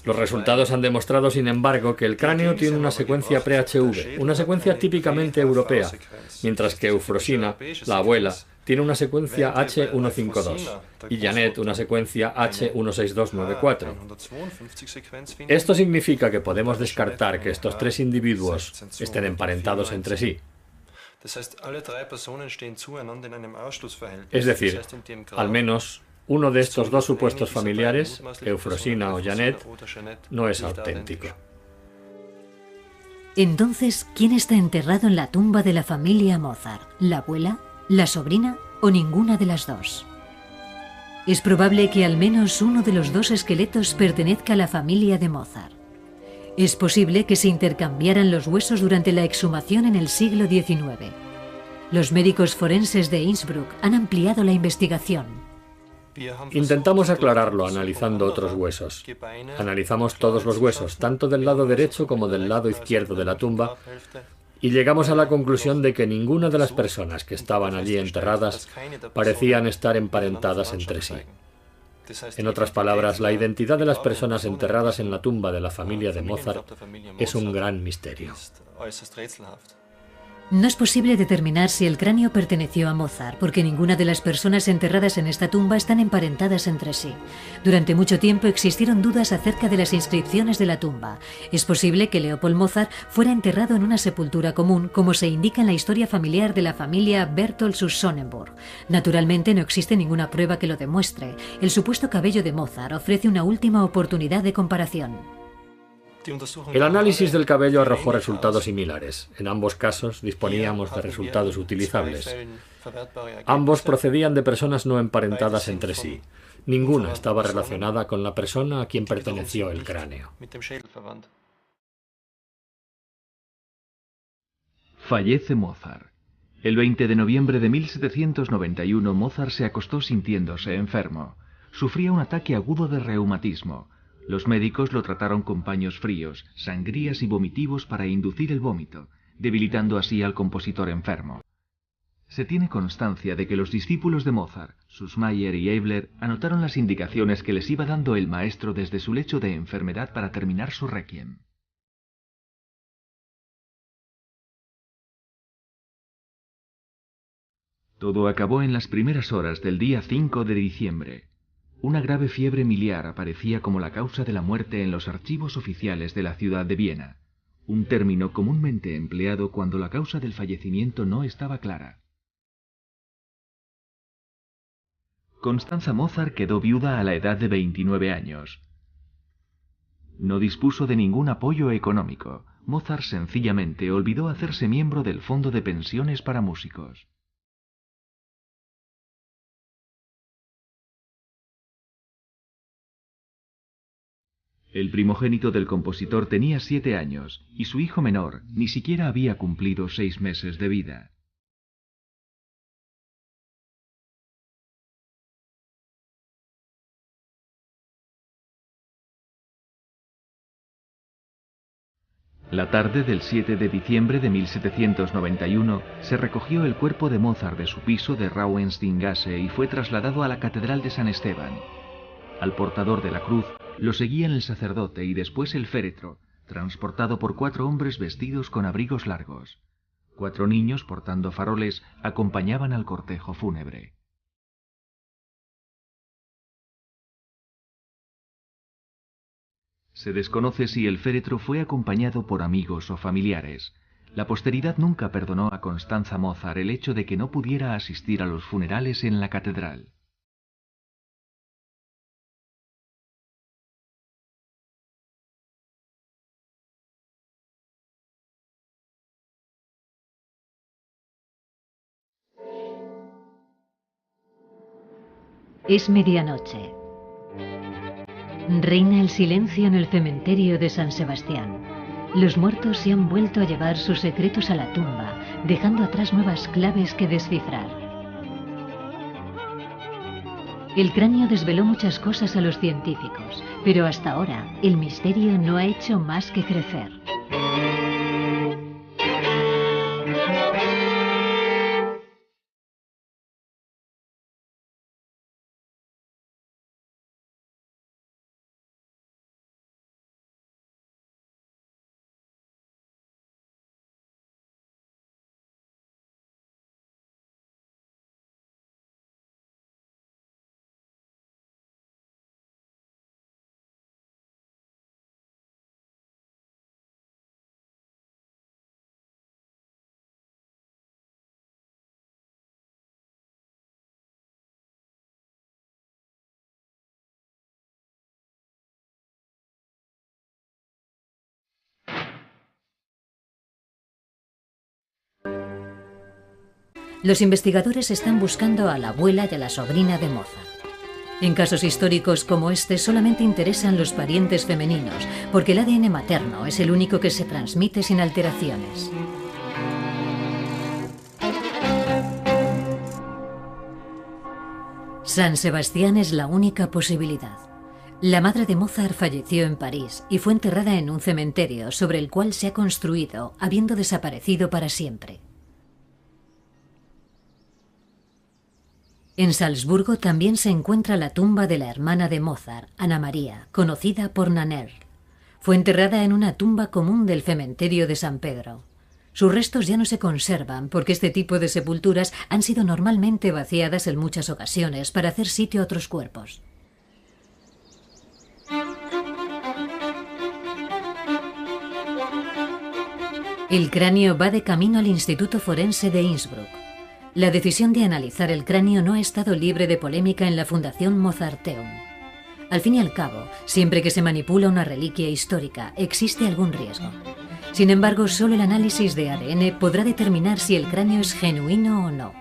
Los resultados han demostrado, sin embargo, que el cráneo tiene una secuencia pre-HV, una secuencia típicamente europea, mientras que Eufrosina, la abuela, tiene una secuencia H152 y Janet una secuencia H16294. Esto significa que podemos descartar que estos tres individuos estén emparentados entre sí. Es decir, al menos uno de estos dos supuestos familiares, Eufrosina o Janet, no es auténtico. Entonces, ¿quién está enterrado en la tumba de la familia Mozart? ¿La abuela, la sobrina o ninguna de las dos? Es probable que al menos uno de los dos esqueletos pertenezca a la familia de Mozart. Es posible que se intercambiaran los huesos durante la exhumación en el siglo XIX. Los médicos forenses de Innsbruck han ampliado la investigación. Intentamos aclararlo analizando otros huesos. Analizamos todos los huesos, tanto del lado derecho como del lado izquierdo de la tumba, y llegamos a la conclusión de que ninguna de las personas que estaban allí enterradas parecían estar emparentadas entre sí. En otras palabras, la identidad de las personas enterradas en la tumba de la familia de Mozart es un gran misterio. No es posible determinar si el cráneo perteneció a Mozart, porque ninguna de las personas enterradas en esta tumba están emparentadas entre sí. Durante mucho tiempo existieron dudas acerca de las inscripciones de la tumba. Es posible que Leopold Mozart fuera enterrado en una sepultura común, como se indica en la historia familiar de la familia Berthold zu Sonnenburg. Naturalmente no existe ninguna prueba que lo demuestre. El supuesto cabello de Mozart ofrece una última oportunidad de comparación. El análisis del cabello arrojó resultados similares. En ambos casos disponíamos de resultados utilizables. Ambos procedían de personas no emparentadas entre sí. Ninguna estaba relacionada con la persona a quien perteneció el cráneo. Fallece Mozart. El 20 de noviembre de 1791 Mozart se acostó sintiéndose enfermo. Sufría un ataque agudo de reumatismo. Los médicos lo trataron con paños fríos, sangrías y vomitivos para inducir el vómito, debilitando así al compositor enfermo. Se tiene constancia de que los discípulos de Mozart, Süssmayer y Eibler, anotaron las indicaciones que les iba dando el maestro desde su lecho de enfermedad para terminar su requiem. Todo acabó en las primeras horas del día 5 de diciembre. Una grave fiebre miliar aparecía como la causa de la muerte en los archivos oficiales de la ciudad de Viena, un término comúnmente empleado cuando la causa del fallecimiento no estaba clara. Constanza Mozart quedó viuda a la edad de 29 años. No dispuso de ningún apoyo económico, Mozart sencillamente olvidó hacerse miembro del Fondo de Pensiones para Músicos. El primogénito del compositor tenía 7 años y su hijo menor ni siquiera había cumplido 6 meses de vida. La tarde del 7 de diciembre de 1791 se recogió el cuerpo de Mozart de su piso de Rauhensteingasse y fue trasladado a la Catedral de San Esteban. Al portador de la cruz lo seguían el sacerdote y después el féretro, transportado por 4 hombres vestidos con abrigos largos. 4 niños portando faroles acompañaban al cortejo fúnebre. Se desconoce si el féretro fue acompañado por amigos o familiares. La posteridad nunca perdonó a Constanza Mozart el hecho de que no pudiera asistir a los funerales en la catedral. Es medianoche. Reina el silencio en el cementerio de San Sebastián. Los muertos se han vuelto a llevar sus secretos a la tumba, dejando atrás nuevas claves que descifrar. El cráneo desveló muchas cosas a los científicos, pero hasta ahora el misterio no ha hecho más que crecer. Los investigadores están buscando a la abuela y a la sobrina de Mozart. En casos históricos como este solamente interesan los parientes femeninos, porque el ADN materno es el único que se transmite sin alteraciones. San Sebastián es la única posibilidad. La madre de Mozart falleció en París y fue enterrada en un cementerio sobre el cual se ha construido, habiendo desaparecido para siempre. En Salzburgo también se encuentra la tumba de la hermana de Mozart, Ana María, conocida por Nannerl. Fue enterrada en una tumba común del cementerio de San Pedro. Sus restos ya no se conservan porque este tipo de sepulturas han sido normalmente vaciadas en muchas ocasiones para hacer sitio a otros cuerpos. El cráneo va de camino al Instituto Forense de Innsbruck. La decisión de analizar el cráneo no ha estado libre de polémica en la Fundación Mozarteum. Al fin y al cabo, siempre que se manipula una reliquia histórica, existe algún riesgo. Sin embargo, solo el análisis de ADN podrá determinar si el cráneo es genuino o no.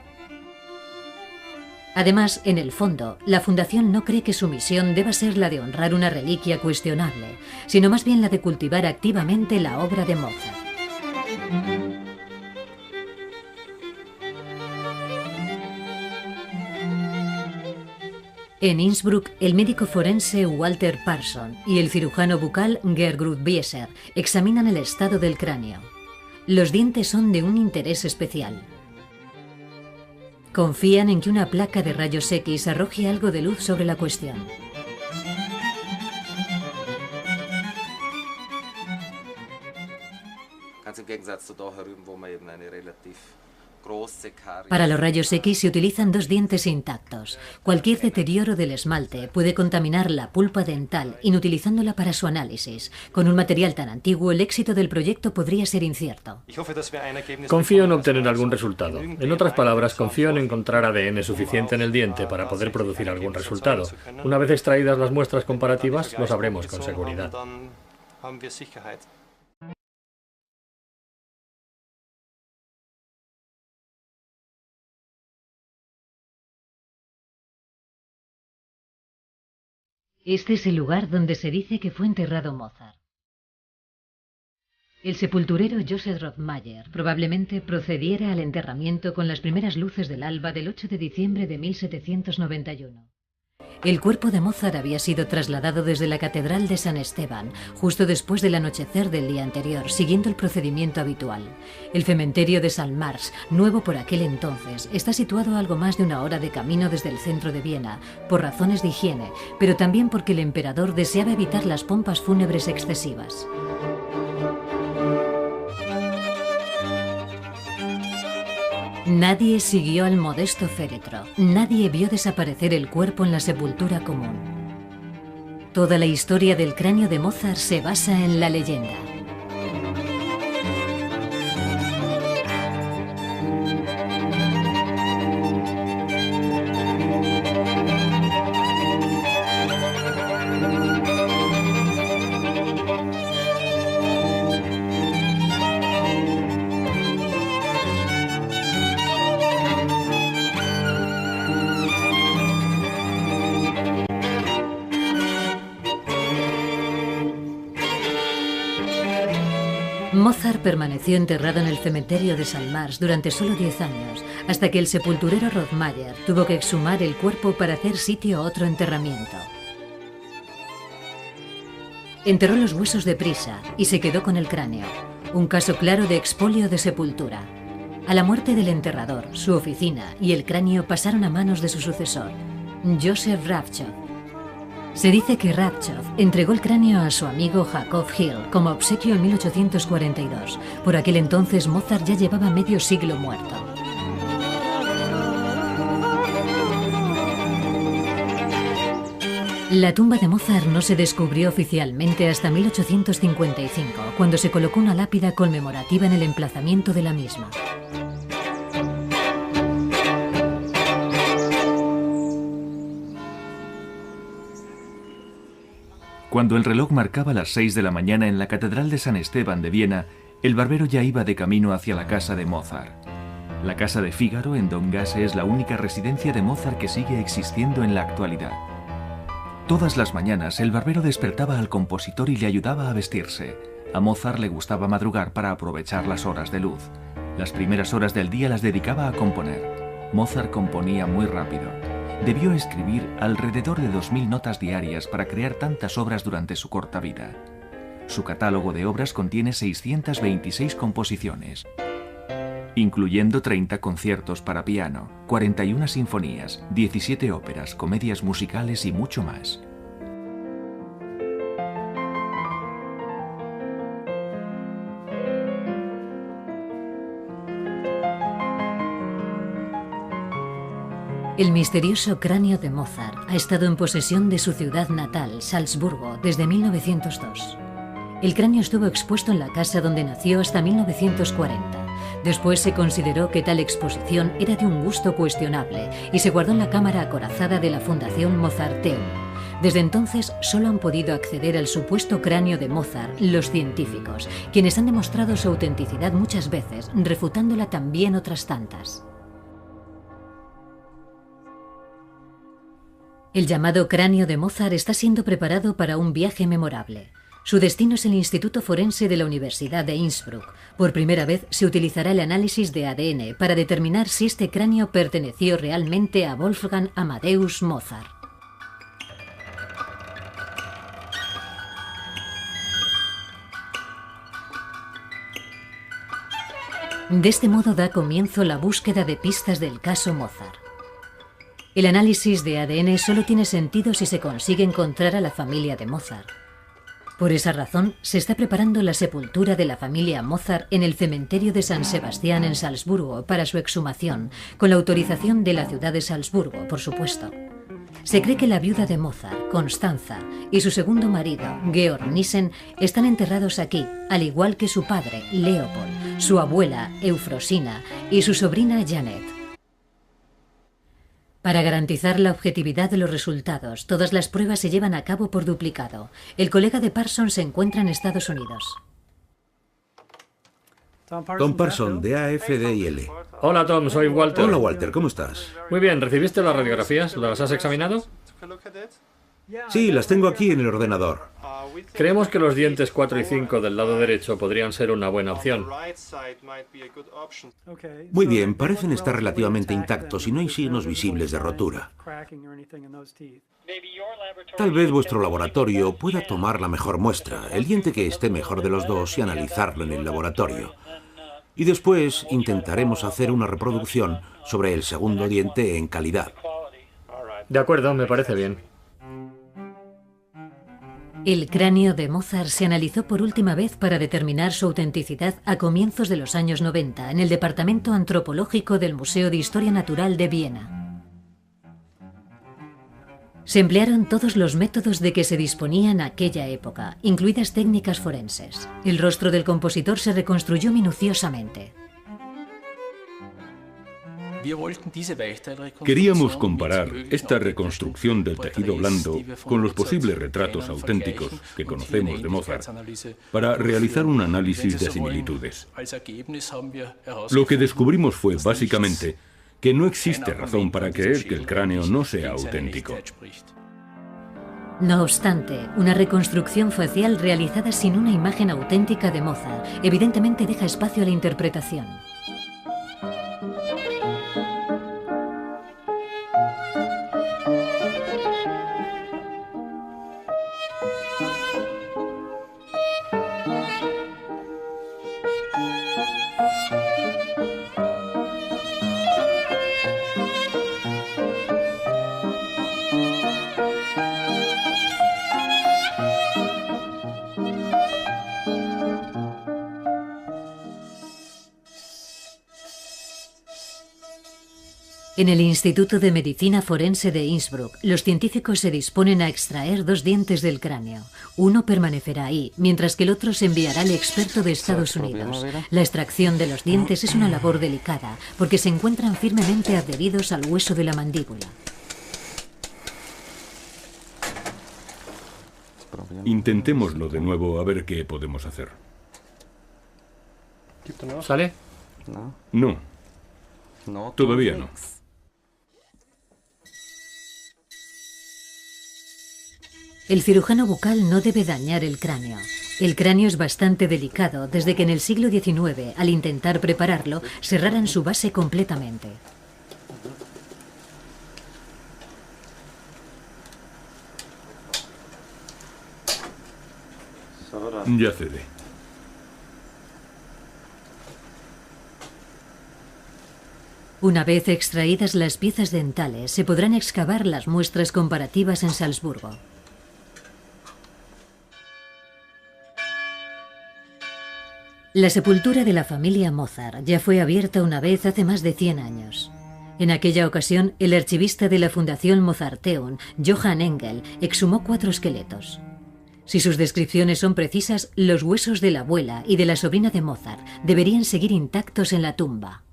Además, en el fondo, la Fundación no cree que su misión deba ser la de honrar una reliquia cuestionable, sino más bien la de cultivar activamente la obra de Mozart. En Innsbruck, el médico forense Walter Parson y el cirujano bucal Gertrud Bieser examinan el estado del cráneo. Los dientes son de un interés especial. Confían en que una placa de rayos X arroje algo de luz sobre la cuestión. Para los rayos X se utilizan 2 dientes intactos. Cualquier deterioro del esmalte puede contaminar la pulpa dental, inutilizándola para su análisis. Con un material tan antiguo, el éxito del proyecto podría ser incierto. Confío en obtener algún resultado. En otras palabras, confío en encontrar ADN suficiente en el diente para poder producir algún resultado. Una vez extraídas las muestras comparativas, lo sabremos con seguridad. Este es el lugar donde se dice que fue enterrado Mozart. El sepulturero Joseph Rothmayer probablemente procediera al enterramiento con las primeras luces del alba del 8 de diciembre de 1791. El cuerpo de Mozart había sido trasladado desde la Catedral de San Esteban, justo después del anochecer del día anterior, siguiendo el procedimiento habitual. El cementerio de San Mars, nuevo por aquel entonces, está situado a algo más de 1 hora de camino desde el centro de Viena, por razones de higiene, pero también porque el emperador deseaba evitar las pompas fúnebres excesivas. Nadie siguió al modesto féretro, nadie vio desaparecer el cuerpo en la sepultura común. Toda la historia del cráneo de Mozart se basa en la leyenda. Mozart permaneció enterrado en el cementerio de San Mars durante solo 10 años, hasta que el sepulturero Rothmayer tuvo que exhumar el cuerpo para hacer sitio a otro enterramiento. Enterró los huesos deprisa y se quedó con el cráneo, un caso claro de expolio de sepultura. A la muerte del enterrador, su oficina y el cráneo pasaron a manos de su sucesor, Joseph Ravchov. Se dice que Ravchov entregó el cráneo a su amigo Jacob Hill como obsequio en 1842. Por aquel entonces Mozart ya llevaba medio siglo muerto. La tumba de Mozart no se descubrió oficialmente hasta 1855, cuando se colocó una lápida conmemorativa en el emplazamiento de la misma. Cuando el reloj marcaba las 6 de la mañana en la Catedral de San Esteban de Viena, el barbero ya iba de camino hacia la casa de Mozart. La casa de Fígaro en Domgasse es la única residencia de Mozart que sigue existiendo en la actualidad. Todas las mañanas el barbero despertaba al compositor y le ayudaba a vestirse. A Mozart le gustaba madrugar para aprovechar las horas de luz. Las primeras horas del día las dedicaba a componer. Mozart componía muy rápido. Debió escribir alrededor de 2000 notas diarias para crear tantas obras durante su corta vida. Su catálogo de obras contiene 626 composiciones, incluyendo 30 conciertos para piano, 41 sinfonías, 17 óperas, comedias musicales y mucho más. El misterioso cráneo de Mozart ha estado en posesión de su ciudad natal, Salzburgo, desde 1902. El cráneo estuvo expuesto en la casa donde nació hasta 1940. Después se consideró que tal exposición era de un gusto cuestionable y se guardó en la cámara acorazada de la Fundación Mozarteum. Desde entonces solo han podido acceder al supuesto cráneo de Mozart los científicos, quienes han demostrado su autenticidad muchas veces, refutándola también otras tantas. El llamado cráneo de Mozart está siendo preparado para un viaje memorable. Su destino es el Instituto Forense de la Universidad de Innsbruck. Por primera vez se utilizará el análisis de ADN para determinar si este cráneo perteneció realmente a Wolfgang Amadeus Mozart. De este modo da comienzo la búsqueda de pistas del caso Mozart. El análisis de ADN solo tiene sentido si se consigue encontrar a la familia de Mozart. Por esa razón, se está preparando la sepultura de la familia Mozart en el cementerio de San Sebastián en Salzburgo para su exhumación, con la autorización de la ciudad de Salzburgo, por supuesto. Se cree que la viuda de Mozart, Constanza, y su segundo marido, Georg Nissen, están enterrados aquí, al igual que su padre, Leopold, su abuela, Eufrosina, y su sobrina Janet. Para garantizar la objetividad de los resultados, todas las pruebas se llevan a cabo por duplicado. El colega de Parsons se encuentra en Estados Unidos. Tom Parsons, de AFDIL. Hola Tom, soy Walter. Hola Walter, ¿cómo estás? Muy bien, ¿recibiste las radiografías? ¿Las has examinado? Sí, las tengo aquí en el ordenador. Creemos que los dientes 4 y 5 del lado derecho podrían ser una buena opción. Muy bien, parecen estar relativamente intactos y no hay signos visibles de rotura. Tal vez vuestro laboratorio pueda tomar la mejor muestra, el diente que esté mejor de los dos y analizarlo en el laboratorio. Y después intentaremos hacer una reproducción sobre el segundo diente en calidad. De acuerdo, me parece bien. El cráneo de Mozart se analizó por última vez para determinar su autenticidad a comienzos de los años 90 en el Departamento Antropológico del Museo de Historia Natural de Viena. Se emplearon todos los métodos de que se disponía en aquella época, incluidas técnicas forenses. El rostro del compositor se reconstruyó minuciosamente. Queríamos comparar esta reconstrucción del tejido blando con los posibles retratos auténticos que conocemos de Mozart para realizar un análisis de similitudes. Lo que descubrimos fue básicamente que no existe razón para creer que el cráneo no sea auténtico. No obstante, una reconstrucción facial realizada sin una imagen auténtica de Mozart evidentemente deja espacio a la interpretación. En el Instituto de Medicina Forense de Innsbruck, los científicos se disponen a extraer 2 dientes del cráneo. Uno permanecerá ahí, mientras que el otro se enviará al experto de Estados Unidos. La extracción de los dientes es una labor delicada, porque se encuentran firmemente adheridos al hueso de la mandíbula. Intentémoslo de nuevo a ver qué podemos hacer. ¿Sale? No. Todavía no. El cirujano bucal no debe dañar el cráneo. El cráneo es bastante delicado desde que en el siglo XIX, al intentar prepararlo, cerraran su base completamente. Ya cede. Una vez extraídas las piezas dentales, se podrán excavar las muestras comparativas en Salzburgo. La sepultura de la familia Mozart ya fue abierta una vez hace más de 100 años. En aquella ocasión, el archivista de la Fundación Mozarteum, Johann Engel, exhumó 4 esqueletos. Si sus descripciones son precisas, los huesos de la abuela y de la sobrina de Mozart deberían seguir intactos en la tumba.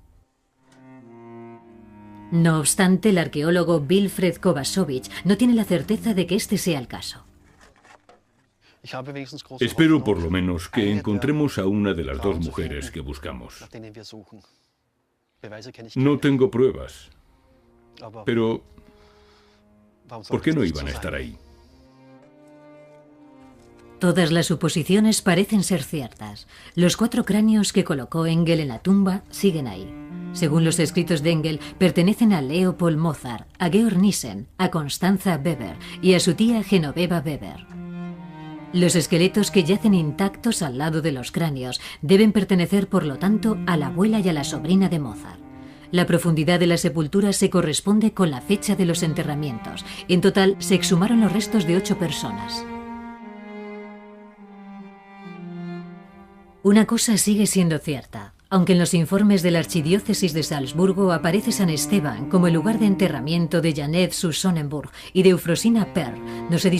No obstante, el arqueólogo Wilfred Kovačević no tiene la certeza de que este sea el caso. Espero por lo menos que encontremos a una de las 2 mujeres que buscamos. No tengo pruebas, pero ¿por qué no iban a estar ahí? Todas las suposiciones parecen ser ciertas. Los 4 cráneos que colocó Engel en la tumba siguen ahí. Según los escritos de Engel, pertenecen a Leopold Mozart, a Georg Nissen, a Constanza Weber y a su tía Genoveva Weber. Los esqueletos que yacen intactos al lado de los cráneos deben pertenecer, por lo tanto, a la abuela y a la sobrina de Mozart. La profundidad de la sepultura se corresponde con la fecha de los enterramientos. En total, se exhumaron los restos de 8 personas. Una cosa sigue siendo cierta. Aunque en los informes de la Archidiócesis de Salzburgo aparece San Esteban como el lugar de enterramiento de Janet zu Sonnenburg y de Eufrosina Perl, no se